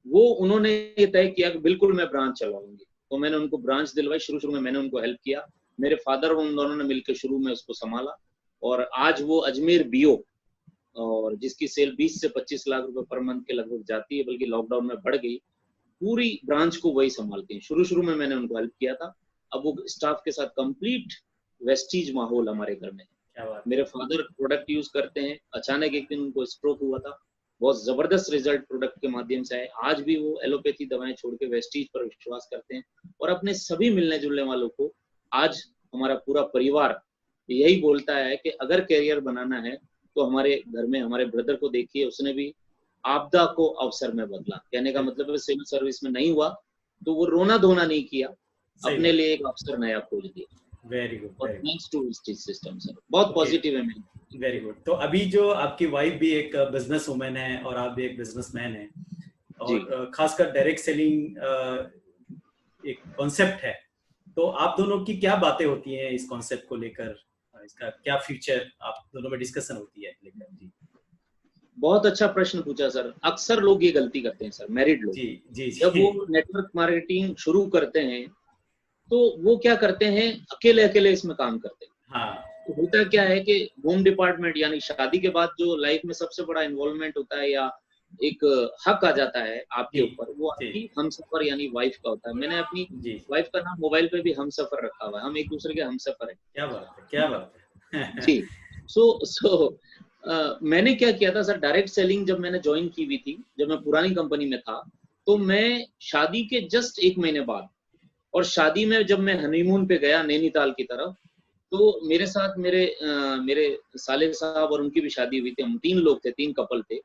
वो उन्होंने ये तय किया कि बिल्कुल मैं ब्रांच चलाऊंगी। तो मैंने उनको ब्रांच दिलवाई, शुरू में मैंने उनको हेल्प किया, मेरे फादर और उन दोनों ने मिलकर शुरू में उसको संभाला, और आज वो अजमेर बीओ, और जिसकी सेल 20 से 25 लाख रुपए पर मंथ के लगभग जाती है, बल्कि लॉकडाउन में बढ़ गई, पूरी ब्रांच को वही संभालती हैं। शुरू में मैंने उनको हेल्प किया था, अब वो स्टाफ के साथ कंप्लीट वेस्टीज माहौल हमारे घर में है। मेरे फादर प्रोडक्ट यूज करते हैं, अचानक एक दिन उनको स्ट्रोक हुआ था, बहुत जबरदस्त रिजल्ट प्रोडक्ट के माध्यम से आए। आज भी वो एलोपैथी दवाएं छोड़ के वेस्टीज पर विश्वास करते हैं, और अपने सभी मिलने जुलने वालों को, आज हमारा पूरा परिवार यही बोलता है कि अगर कैरियर बनाना है तो हमारे घर में हमारे ब्रदर को देखिए, उसने भी आपदा को अवसर में बदला। कहने का मतलब है सिविल सर्विस में नहीं हुआ तो वो रोना धोना नहीं किया, अपने लिए एक अवसर नया खोज दिया। Very good, thanks to Vestige system sir, बहुत पॉजिटिव है मेरी। Very good. तो अभी जो आपकी वाइफ भी एक बिजनेस वुमेन है और आप भी एक बिजनेसमैन है, और खासकर डायरेक्ट सेलिंग एक कॉन्सेप्ट है, तो आप दोनों की क्या बातें होती हैं इस कॉन्सेप्ट को लेकर, इसका क्या फ्यूचर आप दोनों में डिस्कशन होती है लेकर? जी, बहुत अच्छा प्रश्न पूछा सर। अक्सर लोग ये गलती करते हैं सर, मैरिड लोग, जब वो नेटवर्क मार्केटिंग शुरू करते हैं तो वो क्या करते हैं, अकेले इसमें काम करते हैं। हाँ। तो होता क्या है कि होम डिपार्टमेंट, यानी शादी के बाद जो लाइफ में सबसे बड़ा इन्वॉल्वमेंट होता है या एक हक आ जाता है आपके ऊपर, वो आपकी हमसफर यानी वाइफ का होता है। मैंने अपनी वाइफ का नाम मोबाइल पे भी हमसफर रखा हुआ है, हम एक दूसरे के हमसफर है। क्या बात है, क्या बात है। जी, सो मैंने क्या किया था सर, डायरेक्ट सेलिंग जब मैंने ज्वाइन की हुई थी, जब मैं पुरानी कंपनी में था, तो मैं शादी के जस्ट 1 महीने बाद, और शादी में जब मैं हनीमून पे गया नैनीताल की तरफ, तो मेरे साथ मेरे साले साहब और उनकी भी शादी हुई थी, हम 3 लोग थे, 3 कपल थे।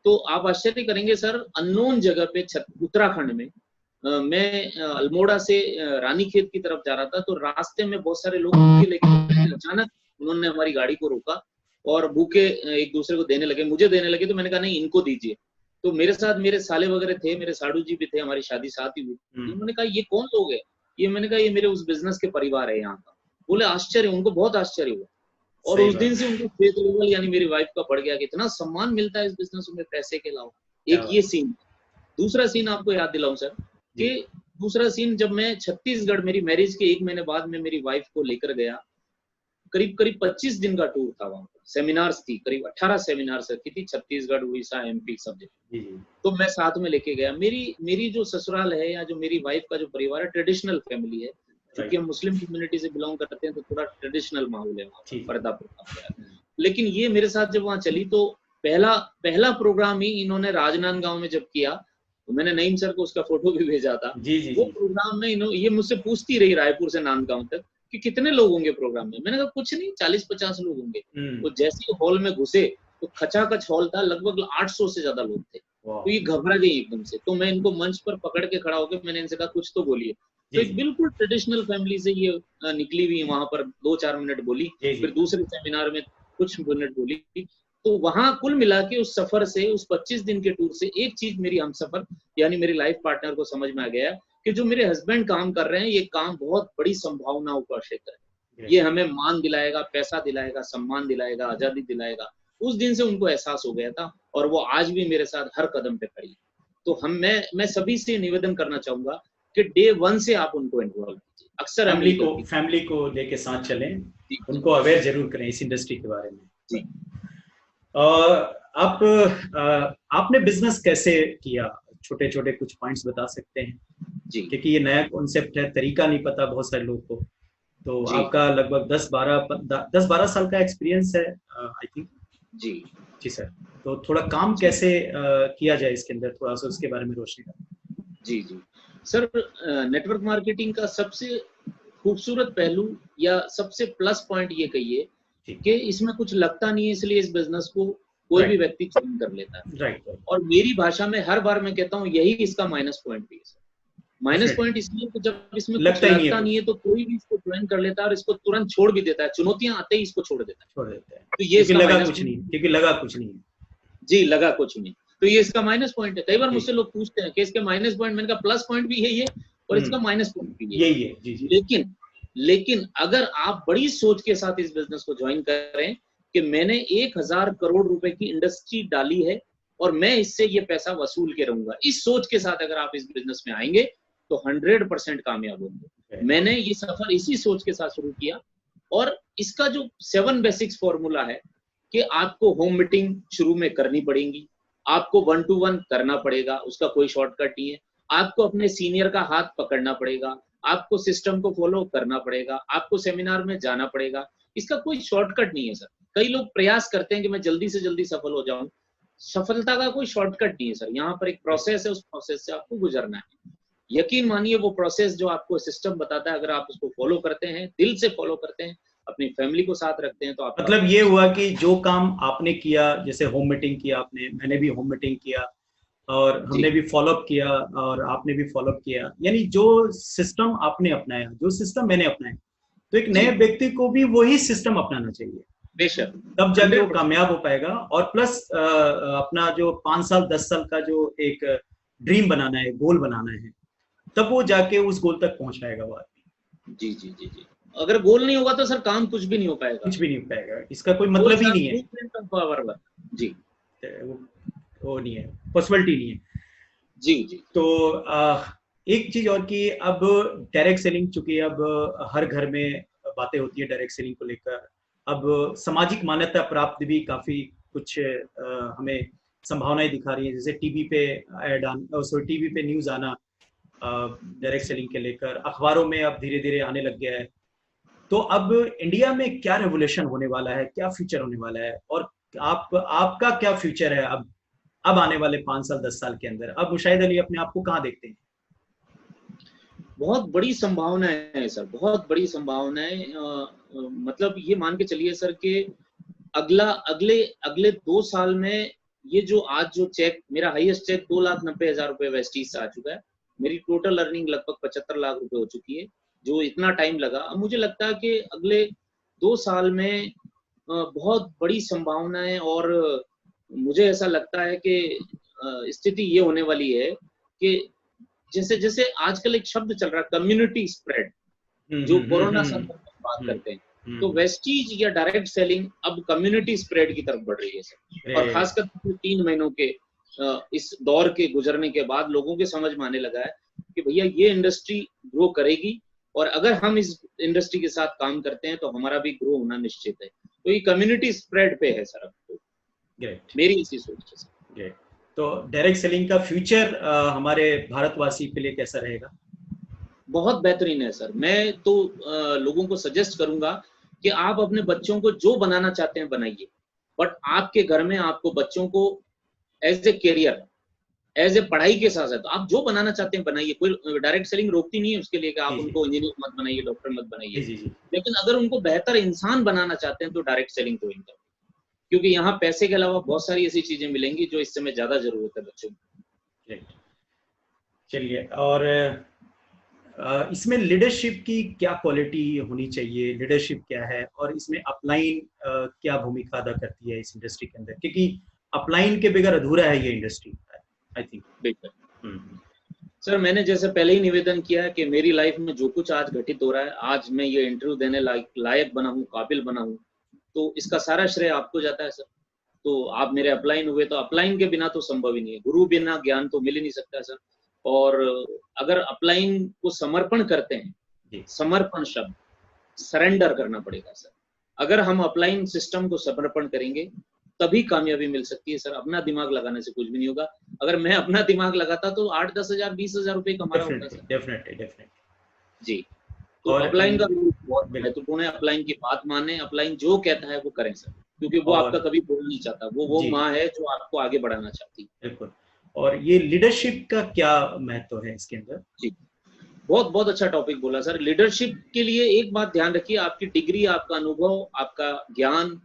तो आप आश्चर्य करेंगे सर, अननोन जगह पे उत्तराखंड में मैं अल्मोड़ा से रानीखेत की तरफ जा रहा था, तो रास्ते में बहुत सारे लोग भूखे लेके, अचानक उन्होंने हमारी गाड़ी को रोका और भूखे एक दूसरे को देने लगे, मुझे देने लगे। तो मैंने कहा नहीं, इनको दीजिए। तो मेरे साथ मेरे साले वगैरह थे, मेरे साड़ू जी भी थे, हमारी शादी साथ ही हुई। तो उन्होंने कहा ये कौन लोग है? ये मैंने कहा ये मेरे उस बिजनेस के परिवार है यहाँ का। बोले आश्चर्य, उनको बहुत आश्चर्य हुआ, और उस दिन से उनको फेथ लेवल यानी मेरी वाइफ का बढ़ गया कि इतना सम्मान मिलता है इस बिजनेस में पैसे के अलावा। एक ये सीन। दूसरा सीन आपको याद दिलाऊं सर, कि दूसरा सीन, जब मैं छत्तीसगढ़, मेरी मैरिज के 1 महीने बाद में मेरी वाइफ को लेकर गया, करीब 25 दिन का टूर था, वहां पर सेमिनार्स थी, करीब 18 सेमिनार्स रखी थी, छत्तीसगढ़, उड़ीसा, एमपी सब जगह। तो मैं साथ में लेके गया। मेरी जो ससुराल है या जो मेरी वाइफ का जो परिवार है, ट्रेडिशनल फैमिली है, क्योंकि हम मुस्लिम कम्युनिटी से बिलोंग करते हैं, तो थोड़ा ट्रेडिशनल माहौल है वहाँ, पर्दा प्रथा है। लेकिन ये मेरे साथ जब वहाँ चली, तो पहला प्रोग्राम ही इन्होंने राजनांदगांव में जब किया, तो मैंने नईम सर को उसका फोटो भी भेजा था। वो प्रोग्राम में ये मुझसे पूछती रही रायपुर से नांदगांव तक कि कितने लोग होंगे प्रोग्राम में। मैंने कहा कुछ नहीं, 40-50 लोग होंगे। तो जैसे ही हॉल में घुसे तो खचाखच हॉल था, लगभग 800 से ज्यादा लोग थे। तो ये घबरा गई एकदम से। तो मैं इनको मंच पर पकड़ के खड़ा होकर मैंने इनसे कहा कुछ तो बोलिए। तो एक बिल्कुल ट्रेडिशनल फैमिली से ये निकली हुई, वहां पर 2-4 मिनट बोली, फिर दूसरे सेमिनार में कुछ मिनट बोली। तो वहां कुल मिला के उस सफर से, उस 25 दिन के टूर से, एक चीज मेरी हमसफर यानी मेरी लाइफ पार्टनर को समझ में आ गया कि जो मेरे हस्बैंड काम कर रहे हैं, ये काम बहुत बड़ी संभावनाओं का क्षेत्र है। ये हमें मान दिलाएगा, पैसा दिलाएगा, सम्मान दिलाएगा, आजादी दिलाएगा। उस दिन से उनको एहसास हो गया था, और वो आज भी मेरे साथ हर कदम पे खड़ी है। तो मैं सभी से निवेदन करना चाहूंगा कि डे 1 से आप उनको इन्वॉल्व कीजिए। अक्सर फैमिली को लेके साथ चलें, उनको अवेयर जरूर करें इस इंडस्ट्री के बारे में। जी। आपने बिजनेस कैसे किया, छोटे छोटे कुछ पॉइंट्स बता सकते हैं? जी, क्योंकि ये नया कॉन्सेप्ट है, तरीका नहीं पता बहुत सारे लोग को। तो आपका लगभग 10-12 साल का एक्सपीरियंस है, आई थिंक। जी सर, तो थोड़ा काम कैसे किया जाए इसके अंदर, थोड़ा सा उसके बारे में रोशनी डालें। जी सर, नेटवर्क मार्केटिंग का सबसे खूबसूरत पहलू या सबसे प्लस पॉइंट ये कहिए कि इसमें कुछ लगता नहीं है, इसलिए इस बिजनेस को कोई भी व्यक्ति चुन कर लेता है। और मेरी भाषा में हर बार मैं कहता हूँ, यही इसका माइनस पॉइंट भी है। माइनस पॉइंट इसलिए तो जब इसमें कुछ लगता ही नहीं है लगता नहीं है तो कोई भी इसको ज्वाइन कर लेता है और इसको तुरंत छोड़ भी देता है, चुनौतियां आते ही इसको छोड़ देता है। छोड़ देते हैं तो ये क्योंकि इसका लगा माइनस कुछ नहीं, पॉइंट, क्योंकि लगा कुछ नहीं है। जी लगा कुछ नहीं, तो ये इसका माइनस पॉइंट है। कई बार जी। मुझसे लोग पूछते हैं कि इसके माइनस पॉइंट, मैंने कहा प्लस पॉइंट भी यही है और इसका माइनस पॉइंट भी यही यही है। जी जी। लेकिन लेकिन अगर आप बड़ी सोच के साथ इस बिजनेस को ज्वाइन करें कि मैंने 1000 करोड़ रुपए की इंडस्ट्री डाली है और मैं इससे ये पैसा वसूल के रहूंगा, इस सोच के साथ अगर आप इस बिजनेस में आएंगे तो 100% कामयाब होंगे। मैंने ये सफर इसी सोच के साथ शुरू किया और इसका जो 7 बेसिक्स फॉर्मूला है कि आपको होम मीटिंग शुरू में करनी पड़ेगी, आपको 1 to 1 करना पड़ेगा, उसका कोई शॉर्टकट नहीं है, आपको अपने सीनियर का हाथ पकड़ना पड़ेगा, आपको सिस्टम को फॉलो करना पड़ेगा, आपको सेमिनार में जाना पड़ेगा, इसका कोई शॉर्टकट नहीं है सर। कई लोग प्रयास करते हैं कि मैं जल्दी से जल्दी सफल हो जाऊं, सफलता का कोई शॉर्टकट नहीं है सर। यहाँ पर एक प्रोसेस है, उस प्रोसेस से आपको गुजरना है। यकीन मानिए वो प्रोसेस जो आपको सिस्टम बताता है, अगर आप उसको फॉलो करते हैं, दिल से फॉलो करते हैं, अपनी फैमिली को साथ रखते हैं, तो आप मतलब ये हुआ कि जो काम आपने किया, जैसे होम मीटिंग किया आपने, मैंने भी होम मीटिंग किया और हमने भी फॉलोअप किया और आपने भी फॉलोअप किया, यानी जो सिस्टम आपने अपनाया, जो सिस्टम मैंने अपनाया, तो एक नए व्यक्ति को भी वही सिस्टम अपनाना चाहिए, बेशक, तब जाके वो कामयाब हो पाएगा। और प्लस अपना जो 5 साल 10 साल का जो एक ड्रीम बनाना है, गोल बनाना है, तब वो जाके उस गोल तक पहुंच पाएगा वो आदमी। जी जी जी जी। अगर गोल नहीं होगा तो सर काम कुछ भी नहीं हो पाएगा, कुछ भी नहीं हो पाएगा, इसका कोई मतलब ही नहीं है। जी वो नहीं है, पॉसिबिलिटी नहीं है। जी जी। तो एक चीज और कि अब डायरेक्ट सेलिंग, चूंकि अब हर घर में बातें होती है डायरेक्ट सेलिंग को लेकर, अब सामाजिक मान्यता प्राप्त भी काफी कुछ हमें संभावनाएं दिखा रही है, जैसे टीवी पे ऐड आना, सॉरी टीवी पे न्यूज आना डायरेक्ट सेलिंग के लेकर, अखबारों में अब धीरे धीरे आने लग गया है। तो अब इंडिया में क्या रेवोल्यूशन होने वाला है, क्या फ्यूचर होने वाला है, और आपका क्या फ्यूचर है अब आने वाले 5 साल 10 साल के अंदर? अब मुशाहिद अली अपने आप को कहाँ देखते हैं? बहुत बड़ी संभावना है सर, बहुत बड़ी संभावना है। मतलब ये मान के चलिए सर कि अगले 2 साल में ये जो आज जो चेक, मेरा हाईएस्ट चेक 2,90,000 रुपए वेस्टीज से आ चुका है। मेरी टोटल अर्निंग लगभग 75 लाख रुपए हो चुकी है, जो इतना टाइम लगा। अब मुझे लगता है कि अगले 2 साल में बहुत बड़ी संभावना है और मुझे ऐसा लगता है कि स्थिति ये होने वाली है कि जैसे जैसे आजकल एक शब्द चल रहा है कम्युनिटी स्प्रेड, जो कोरोना संकट में बात करते हैं, तो वेस्टीज या डायरेक्ट सेलिंग अब कम्युनिटी स्प्रेड की तरफ बढ़ रही है सर। और खासकर 3 महीनों के इस दौर के गुजरने के बाद लोगों के समझ में आने लगा है कि भैया ये इंडस्ट्री ग्रो करेगी और अगर हम इस इंडस्ट्री के साथ काम करते हैं तो हमारा भी ग्रो होना निश्चित है। तो ये कम्युनिटी स्प्रेड पे है सर अब तो। मेरी इसी सोच है सर। तो डायरेक्ट सेलिंग का फ्यूचर हमारे भारतवासी के लिए कैसा रहेगा? बहुत बेहतरीन है सर। मैं तो लोगों को सजेस्ट करूंगा कि आप अपने बच्चों को जो बनाना चाहते हैं बनाइए, बट आपके घर में आपको बच्चों को as a career, as a पढ़ाई के साथ साथ आप जो बनाना चाहते हैं बनाइए। कोई डायरेक्ट सेलिंग रोकती नहीं है उसके लिए कि आप उनको इंजीनियर मत बनाइए, डॉक्टर मत बनाइए, लेकिन अगर उनको बेहतर इंसान बनाना चाहते हैं तो डायरेक्ट सेलिंग ज्वाइन करें, क्योंकि यहाँ पैसे के अलावा बहुत सारी ऐसी चीजें मिलेंगी जो इस समय ज्यादा जरूरत है बच्चों को। चलिए, और इसमें लीडरशिप की क्या क्वालिटी होनी चाहिए, लीडरशिप क्या है, और इसमें अपलाइन क्या भूमिका अदा करती है इस इंडस्ट्री के अंदर, क्योंकि अपलाइन के बगैर अधूरा है ये इंडस्ट्री, आई थिंक। सर मैंने जैसे पहले ही निवेदन किया है कि मेरी लाइफ में जो कुछ आज घटित हो रहा है, आज मैं ये इंटरव्यू देने लायक बना हूँ, काबिल बना हूँ, तो इसका सारा श्रेय आपको जाता है सर। तो आप मेरे अपलाइन हुए, तो अपलाइन के बिना तो संभव ही नहीं है, गुरु बिना ज्ञान तो मिल ही नहीं सकता सर। और अगर अपलाइन को समर्पण करते हैं, समर्पण शब्द, सरेंडर करना पड़ेगा सर। अगर हम अपलाइन सिस्टम को समर्पण करेंगे तभी कामयाबी मिल सकती है सर। अपना दिमाग लगाने से कुछ भी नहीं होगा। अगर मैं अपना दिमाग लगाता तो 8-10 हजार 20 हजार रुपए कमा रहा होता सर। डेफिनेटली जी। तो अपलाइन का बहुत महत्वपूर्ण है। अपलाइन की बात माने, अपलाइन जो कहता है वो करें सर, क्योंकि वो आपका कभी बोल नहीं चाहता, वो माँ है जो आपको आगे बढ़ाना चाहती है। बिल्कुल। और ये लीडरशिप का क्या महत्व है इसके अंदर? जी, बहुत अच्छा टॉपिक बोला सर। लीडरशिप के लिए एक बात ध्यान रखिए, आपकी डिग्री, आपका अनुभव, आपका ज्ञान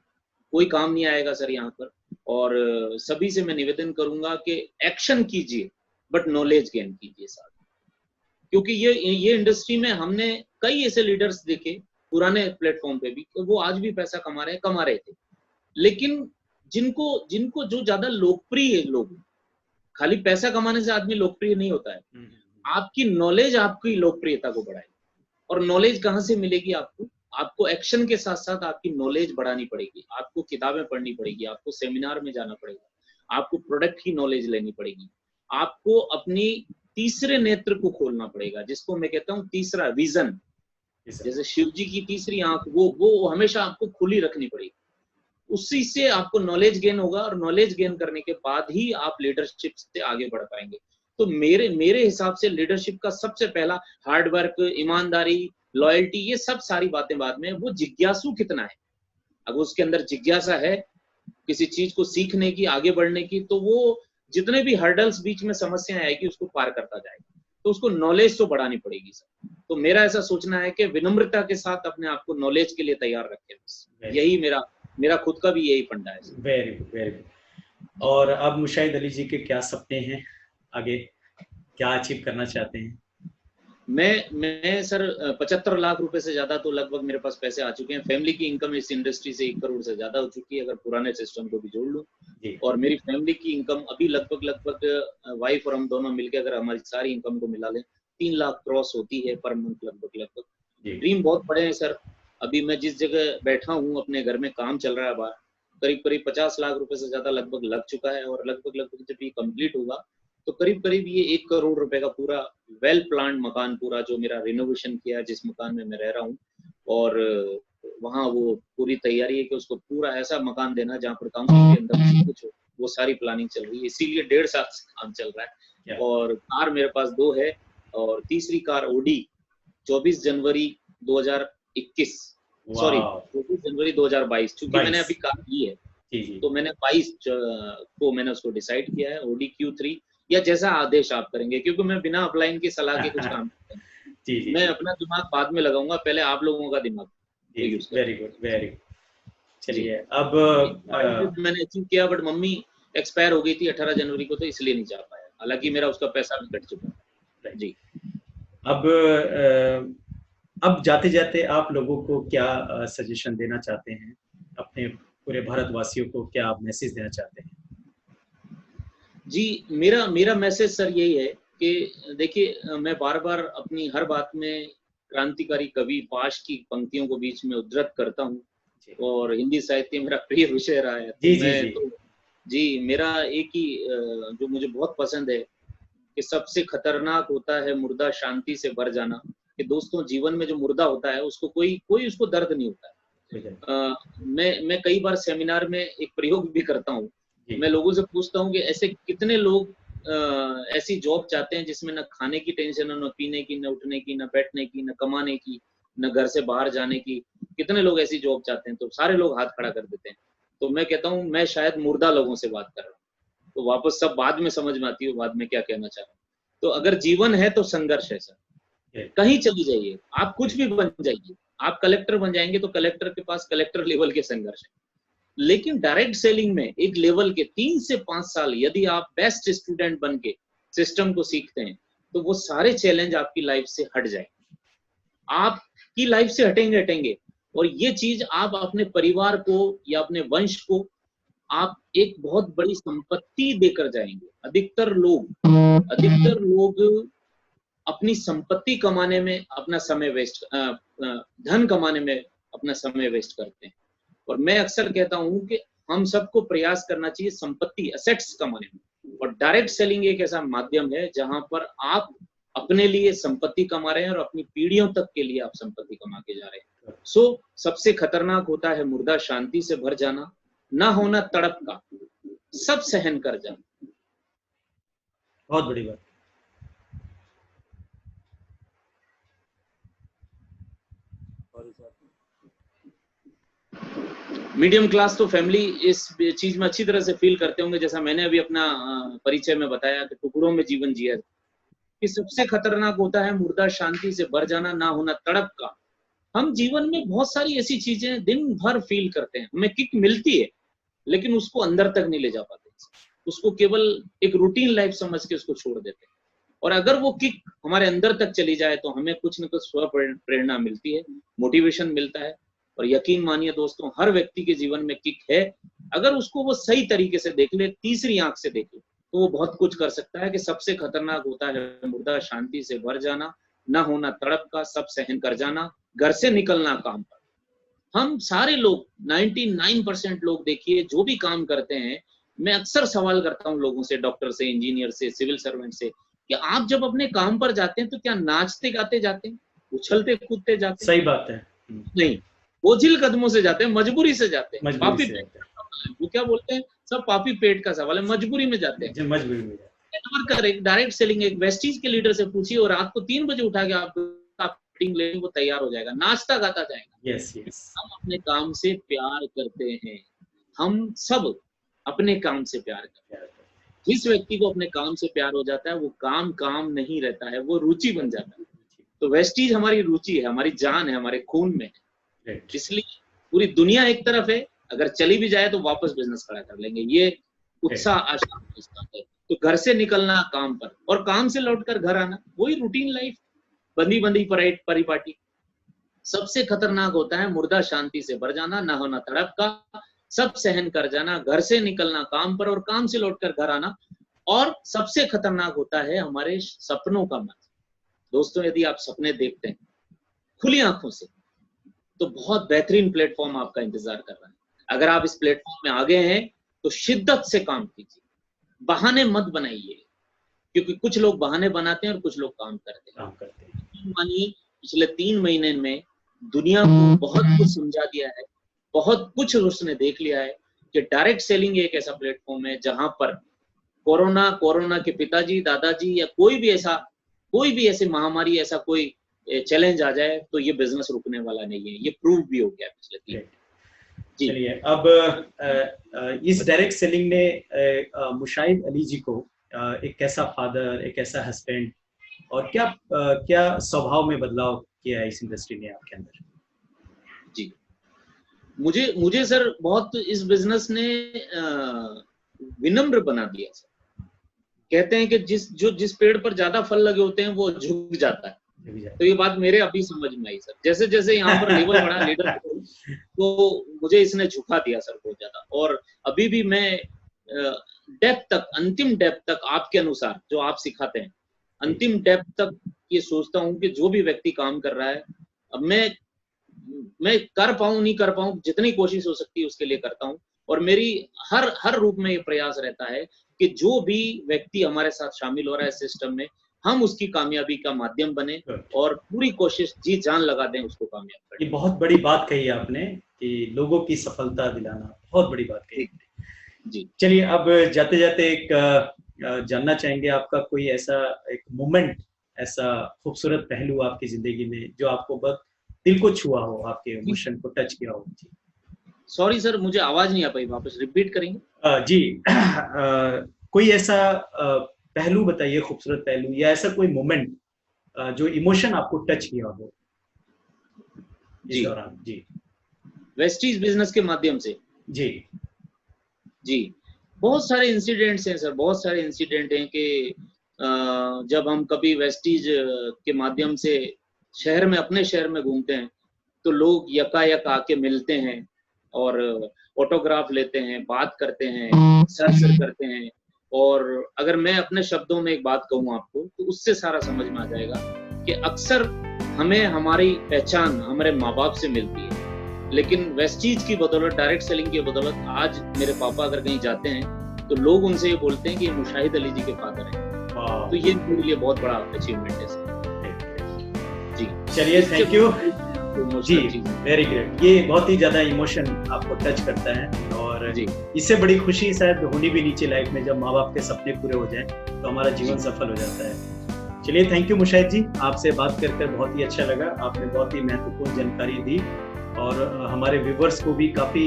कोई काम नहीं आएगा सर यहाँ पर। और सभी से मैं निवेदन करूंगा कि एक्शन कीजिए बट नॉलेज गेन कीजिए साथ। क्योंकि ये इंडस्ट्री में हमने कई ऐसे लीडर्स देखे पुराने प्लेटफॉर्म पे भी, वो आज भी पैसा कमा रहे थे, लेकिन जिनको जिनको जो ज्यादा लोकप्रिय लोग, खाली पैसा कमाने से आदमी लोकप्रिय नहीं होता है, आपकी नॉलेज आपकी लोकप्रियता को बढ़ाएगी। और नॉलेज कहाँ से मिलेगी आपको एक्शन के साथ साथ आपकी नॉलेज बढ़ानी पड़ेगी, आपको किताबें पढ़नी पड़ेगी, आपको सेमिनार में जाना पड़ेगा, आपको प्रोडक्ट की नॉलेज लेनी पड़ेगी, आपको अपनी तीसरे नेत्र को खोलना पड़ेगा, जिसको मैं कहता हूँ तीसरा विजन। जैसे शिव जी की तीसरी आंख, वो हमेशा आपको खुली रखनी पड़ेगी, उसी से आपको नॉलेज गेन होगा, और नॉलेज गेन करने के बाद ही आप लीडरशिप से आगे बढ़ पाएंगे। तो मेरे हिसाब से लीडरशिप का सबसे पहला हार्डवर्क, ईमानदारी, लॉयल्टी, ये सब सारी बातें बाद में, वो जिज्ञासु कितना है। अगर उसके अंदर जिज्ञासा है किसी चीज को सीखने की, आगे बढ़ने की, तो वो जितने भी हर्डल्स बीच में समस्याएं आएगी उसको पार करता जाएगा। तो उसको नॉलेज तो बढ़ानी पड़ेगी सर। तो मेरा ऐसा सोचना है कि विनम्रता के साथ अपने आप को नॉलेज के लिए तैयार रखें, यही मेरा खुद का भी यही फंडा है। Very good, very good. और अब मुशाहिद अली जी के क्या सपने हैं, आगे क्या अचीव करना चाहते हैं? मैं सर 75 लाख रुपए से ज्यादा तो लगभग मेरे पास पैसे आ चुके हैं। फैमिली की इनकम इस इंडस्ट्री से 1 करोड़ से ज्यादा हो चुकी है, अगर पुराने सिस्टम को भी जोड़ लूं। और मेरी फैमिली की इनकम अभी लगभग वाइफ और हम दोनों मिलकर अगर हमारी सारी इनकम को मिला लें 3 लाख क्रॉस होती है पर मंथ लगभग। ड्रीम बहुत बड़े हैं सर। अभी मैं जिस जगह बैठा हूँ अपने घर में काम चल रहा है बाहर, करीब 50 लाख रुपए से ज्यादा लगभग लग चुका है, और लगभग जब ये कंप्लीट होगा तो करीब ये 1 करोड़ रुपए का पूरा वेल प्लान्ड मकान, पूरा जो मेरा रिनोवेशन किया जिस मकान में मैं रह रहा हूँ, और वहाँ वो पूरी तैयारी है कि उसको पूरा ऐसा मकान देना जहाँ पर काउंसिल के अंदर कुछ हो, वो सारी प्लानिंग चल रही है। इसीलिए 1.5 साल से काम चल रहा है। और कार मेरे पास 2 है, और तीसरी कार ओडी 24 जनवरी 2021 सॉरी 24 जनवरी 2022, चूंकि मैंने अभी कार ली है तो मैंने 22 को मैंने उसको डिसाइड किया है, ओडी Q3 या जैसा आदेश आप करेंगे, क्योंकि मैं बिना अपलाइन की सलाह के कुछ काम करता हूं। मैं अपना दिमाग बाद में लगाऊंगा, पहले आप लोगों का दिमाग यूज करें। Very good, very good. चलिए अब मैंने अचीव किया, बट मम्मी एक्सपायर हो गई थी 18 जनवरी को, तो इसलिए नहीं जा पाया, हालांकि मेरा उसका पैसा भी कट चुका है जी। अब जाते जाते आप लोगों को क्या सजेशन देना चाहते हैं, अपने पूरे भारतवासियों को क्या आप मैसेज देना चाहते हैं? जी, मेरा मैसेज सर यही है कि देखिए, मैं बार बार अपनी हर बात में क्रांतिकारी कवि पाश की पंक्तियों को बीच में उद्धृत करता हूँ, और हिंदी साहित्य मेरा प्रिय विषय रहा है। जी, मेरा एक ही जो मुझे बहुत पसंद है कि सबसे खतरनाक होता है मुर्दा शांति से भर जाना। कि दोस्तों, जीवन में जो मुर्दा होता है उसको कोई उसको दर्द नहीं होता है। मैं कई बार सेमिनार में एक प्रयोग भी करता हूँ। मैं लोगों से पूछता हूँ कि ऐसे कितने लोग ऐसी जॉब चाहते हैं जिसमें न खाने की टेंशन हो, न पीने की, न उठने की, न बैठने की, न कमाने की, न घर से बाहर जाने की। कितने लोग ऐसी जॉब चाहते हैं? तो सारे लोग हाथ खड़ा कर देते हैं। तो मैं कहता हूँ मैं शायद मुर्दा लोगों से बात कर रहा हूँ। तो वापस सब बाद में समझ में आती है बाद में क्या कहना चाह रहा हूँ। तो अगर जीवन है तो संघर्ष है सर। कहीं चली जाइए, आप कुछ भी बन जाइए, आप कलेक्टर बन जाएंगे तो कलेक्टर के पास कलेक्टर लेवल के संघर्ष है। लेकिन डायरेक्ट सेलिंग में एक लेवल के 3 से 5 साल यदि आप बेस्ट स्टूडेंट बन के सिस्टम को सीखते हैं तो वो सारे चैलेंज आपकी लाइफ से हट जाएंगे, आपकी लाइफ से हटेंगे। और ये चीज आप अपने परिवार को या अपने वंश को आप एक बहुत बड़ी संपत्ति देकर जाएंगे। अधिकतर लोग अपनी संपत्ति कमाने में अपना समय वेस्ट, धन कमाने में अपना समय वेस्ट करते हैं। और मैं अक्सर कहता हूं कि हम सबको प्रयास करना चाहिए संपत्ति, एसेट्स कमाने में। और डायरेक्ट सेलिंग एक ऐसा माध्यम है जहां पर आप अपने लिए संपत्ति कमा रहे हैं और अपनी पीढ़ियों तक के लिए आप संपत्ति कमा के जा रहे हैं। सो सबसे खतरनाक होता है मुर्दा शांति से भर जाना, ना होना तड़प का, सब सहन कर जाना। बहुत बड़ी बात। मीडियम क्लास तो फैमिली इस चीज में अच्छी तरह से फील करते होंगे, जैसा मैंने अभी अपना परिचय में बताया कि टुकड़ों में जीवन जिया। कि सबसे खतरनाक होता है मुर्दा शांति से भर जाना, ना होना तड़प का। हम जीवन में बहुत सारी ऐसी चीजें दिन भर फील करते हैं, हमें किक मिलती है, लेकिन उसको अंदर तक नहीं ले जा पाते, उसको केवल एक रूटीन लाइफ समझ के उसको छोड़ देते हैं। और अगर वो किक हमारे अंदर तक चली जाए तो हमें कुछ न कुछ स्व प्रेरणा मिलती है, मोटिवेशन मिलता है। और यकीन मानिए दोस्तों, हर व्यक्ति के जीवन में किक है, अगर उसको वो सही तरीके से देख ले, तीसरी आंख से देख ले, तो वो बहुत कुछ कर सकता है। कि सबसे खतरनाक होता है मुर्दा शांति से भर जाना, ना होना तड़प का, सब सहन कर जाना, घर से निकलना काम पर। हम सारे लोग 99% लोग देखिए जो भी काम करते हैं, मैं अक्सर सवाल करता हूँ लोगों से, डॉक्टर से, इंजीनियर से, सिविल सर्वेंट से, कि आप जब अपने काम पर जाते हैं तो क्या नाचते गाते जाते हैं, उछलते कूदते जाते हैं? सही बात है। नहीं, बोझिल कदमों से जाते हैं, मजबूरी से जाते हैं। मजबूरी पापी से पेट जाते का सवाल है, वो क्या बोलते हैं, सब पापी पेट का सवाल है, मजबूरी में जाते हैं। मजबूरी में नेटवर्कर, एक डायरेक्ट सेलिंग, एक वेस्टीज के लीडर से पूछिए और रात को 3 बजे उठा के आप मीटिंग लेने, वो तैयार हो जाएगा, नाचता गाता जाएगा। Yes yes. हम अपने काम से प्यार करते हैं, हम सब अपने काम से प्यार करते हैं। जिस व्यक्ति को अपने काम से प्यार हो जाता है, वो काम काम नहीं रहता है, वो रुचि बन जाता है। तो वेस्टीज हमारी रुचि है, हमारी जान है, हमारे खून में है। इसलिए पूरी दुनिया एक तरफ है, अगर चली भी जाए तो वापस बिजनेस खड़ा कर लेंगे, ये उत्साह आशा है। तो घर से निकलना काम पर, और काम से लौटकर घर आना, वही रूटीन लाइफ, बंदी बंदी परिपाटी। सबसे खतरनाक होता है मुर्दा शांति से भर जाना, ना होना तड़प का, सब सहन कर जाना, घर से निकलना काम पर, और काम से लौटकर घर आना। और सबसे खतरनाक होता है हमारे सपनों का मत। दोस्तों, यदि आप सपने देखते हैं खुली आंखों से, तो बहुत बेहतरीन प्लेटफॉर्म आपका इंतजार कर रहा है। अगर आप इस प्लेटफॉर्म में आगे हैं तो शिद्दत से काम कीजिए, बहाने मत बनाइए, क्योंकि कुछ लोग बहाने बनाते हैं और कुछ लोग काम करते हैं। मानिए पिछले 3 महीने में दुनिया को बहुत कुछ समझा दिया है, बहुत कुछ उसने देख लिया है कि डायरेक्ट सेलिंग एक ऐसा प्लेटफॉर्म है जहां पर कोरोना के पिताजी, दादाजी, या कोई भी ऐसी महामारी, ऐसा कोई चैलेंज आ जाए तो ये बिजनेस रुकने वाला नहीं है। ये प्रूव भी हो गया पिछले 3। चलिए, अब इस डायरेक्ट सेलिंग ने मुशाहिद अली जी को एक कैसा फादर, एक ऐसा हस्बैंड, और क्या स्वभाव में बदलाव किया है इस इंडस्ट्री ने आपके अंदर? जी, मुझे सर बहुत इस बिजनेस ने विनम्र बना दिया सर। कहते हैं कि जिस पेड़ पर ज्यादा फल लगे होते हैं वो झुक जाता है। तो ये बात मेरे अभी समझ में आई सर। जैसे जैसे यहाँ पर लेवल बढ़ा लीडर, तो मुझे इसने झुका दिया सर बहुत ज्यादा। और अभी भी मैं डेप्थ तक, अंतिम डेप्थ तक, आपके अनुसार जो आप सिखाते हैं, अंतिम डेप्थ तक ये सोचता हूँ कि जो भी व्यक्ति काम कर रहा है, अब मैं कर पाऊं नहीं कर पाऊं, जितनी कोशिश हो सकती है उसके लिए करता हूँ। और मेरी हर रूप में ये प्रयास रहता है कि जो भी व्यक्ति हमारे साथ शामिल हो रहा है सिस्टम में, हम उसकी कामयाबी का माध्यम बने और पूरी कोशिश जी जान लगा दें उसको कामयाब करें। ये बहुत बड़ी बात कही आपने कि लोगों की सफलता दिलाना, बहुत बड़ी बात कही जी। चलिए, अब जाते जाते एक जानना चाहेंगे आपका कोई ऐसा एक मोमेंट, ऐसा खूबसूरत पहलू आपकी जिंदगी में जो आपको बहुत दिल को छुआ हो, आपके इमोशन को टच किया हो। जी सॉरी सर, मुझे आवाज नहीं आ पाई, वापस रिपीट करेंगे? जी कोई ऐसा पहलू बताइए, खूबसूरत पहलू, या ऐसा कोई मोमेंट जो इमोशन आपको टच किया हो इस दौरान। जी, वेस्टीज बिजनेस के माध्यम से। जी बहुत सारे इंसिडेंट्स हैं सर, बहुत सारे इंसिडेंट हैं कि जब हम कभी वेस्टीज के माध्यम से शहर में, अपने शहर में घूमते हैं, तो लोग यकायक आके मिलते हैं और ऑटोग्राफ लेते हैं, बात करते हैं, सर करते हैं। और अगर मैं अपने शब्दों में एक बात कहूँ आपको, तो उससे सारा समझ में आ जाएगा कि अक्सर हमें हमारी पहचान हमारे माँ बाप से मिलती है, लेकिन वेस्टीज की बदौलत, डायरेक्ट सेलिंग की बदौलत, आज मेरे पापा अगर कहीं जाते हैं तो लोग उनसे ये बोलते हैं कि मुशाहिद अली जी के फादर हैं। तो ये मेरे लिए बहुत बड़ा अचीवमेंट है सर। जी चलिए, थैंक यू जी, वेरी ग्रेट। ये बहुत ही ज्यादा इमोशन आपको टच करता है, और इससे बड़ी खुशी शायद होनी भी नहीं चाहिए लाइफ में, जब माँ बाप के सपने पूरे हो जाएं तो हमारा जीवन सफल हो जाता है। चलिए, थैंक यू मुशाहिद जी, आपसे बात कर बहुत ही अच्छा लगा। आपने बहुत ही महत्वपूर्ण जानकारी दी और हमारे व्यूवर्स को भी काफी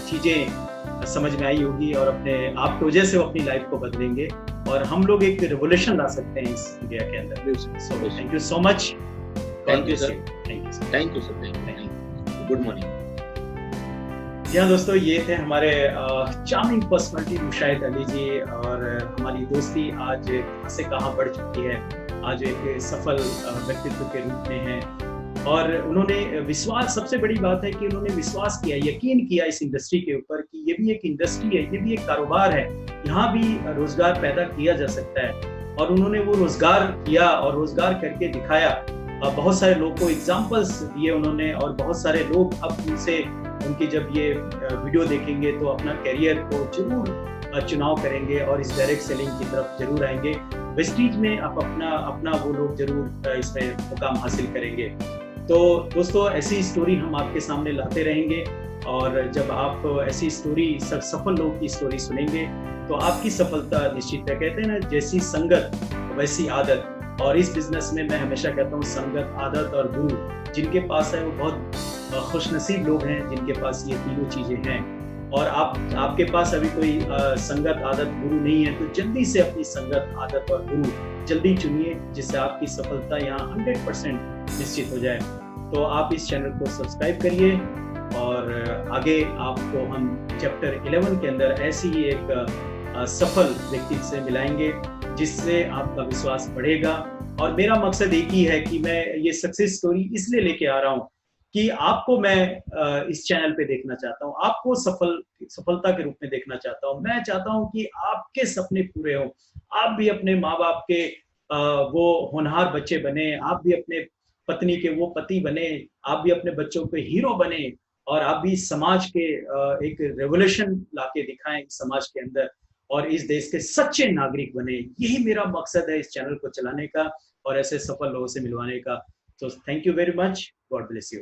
चीजें समझ में आई होगी, और अपने आप की वजह से वो अपनी लाइफ को बदलेंगे, और हम लोग एक रिवोल्यूशन ला सकते हैं इस इंडिया के अंदर। Thank you so much. Thank you sir. Thank you sir. Good morning. जी हाँ दोस्तों, ये थे हमारे चार्मिंग पर्सनालिटी मुशाहिद अली जी, और हमारी दोस्ती आज कहाँ से कहाँ बढ़ चुकी है। आज एक सफल व्यक्तित्व के रूप में है, और उन्होंने विश्वास, सबसे बड़ी बात है कि उन्होंने विश्वास किया, यकीन किया इस इंडस्ट्री के ऊपर कि ये भी एक इंडस्ट्री है, ये भी एक कारोबार है, यहाँ भी रोजगार पैदा किया जा सकता है। और उन्होंने वो रोजगार किया और रोजगार करके दिखाया। बहुत सारे लोग को एग्जाम्पल्स दिए उन्होंने, और बहुत सारे लोग अब उनसे, उनकी जब ये वीडियो देखेंगे तो अपना करियर को जरूर चुनाव करेंगे और इस डायरेक्ट सेलिंग की तरफ जरूर आएंगे। वेस्टीज में आप अपना वो लोग जरूर इसमें मुकाम हासिल करेंगे। तो दोस्तों, ऐसी स्टोरी हम आपके सामने लाते रहेंगे, और जब आप ऐसी स्टोरी, सफल लोग की स्टोरी सुनेंगे तो आपकी सफलता निश्चित है। कहते हैं ना, जैसी संगत वैसी आदत। और इस बिजनेस में मैं हमेशा कहता हूँ, संगत, आदत और गुरु जिनके पास है वो बहुत खुशनसीब लोग हैं, जिनके पास ये तीनों चीजें हैं। और आपके पास अभी कोई संगत, आदत, गुरु नहीं है, तो जल्दी से अपनी संगत, आदत और गुरु जल्दी चुनिए, जिससे आपकी सफलता यहाँ 100% निश्चित हो जाए। तो आप इस चैनल को सब्सक्राइब करिए, और आगे आपको हम चैप्टर 11 के अंदर ऐसी ही एक सफल व्यक्ति से मिलाएंगे, जिससे आपका विश्वास बढ़ेगा। और मेरा मकसद एक ही है कि मैं ये सक्सेस स्टोरी इसलिए लेके आ रहा हूँ कि आपको मैं इस चैनल पे देखना चाहता हूँ, आपको सफलता के रूप में देखना चाहता हूँ। मैं चाहता हूँ कि आपके सपने पूरे हों, आप भी अपने माँ बाप के वो होनहार बच्चे बने, आप भी अपने पत्नी के वो पति बने, आप भी अपने बच्चों के हीरो बने, और आप भी समाज के एक रेवोल्यूशन लाके दिखाएं समाज के अंदर, और इस देश के सच्चे नागरिक बने। यही मेरा मकसद है इस चैनल को चलाने का और ऐसे सफल लोगों से मिलवाने का। तो thank you very much, God bless you.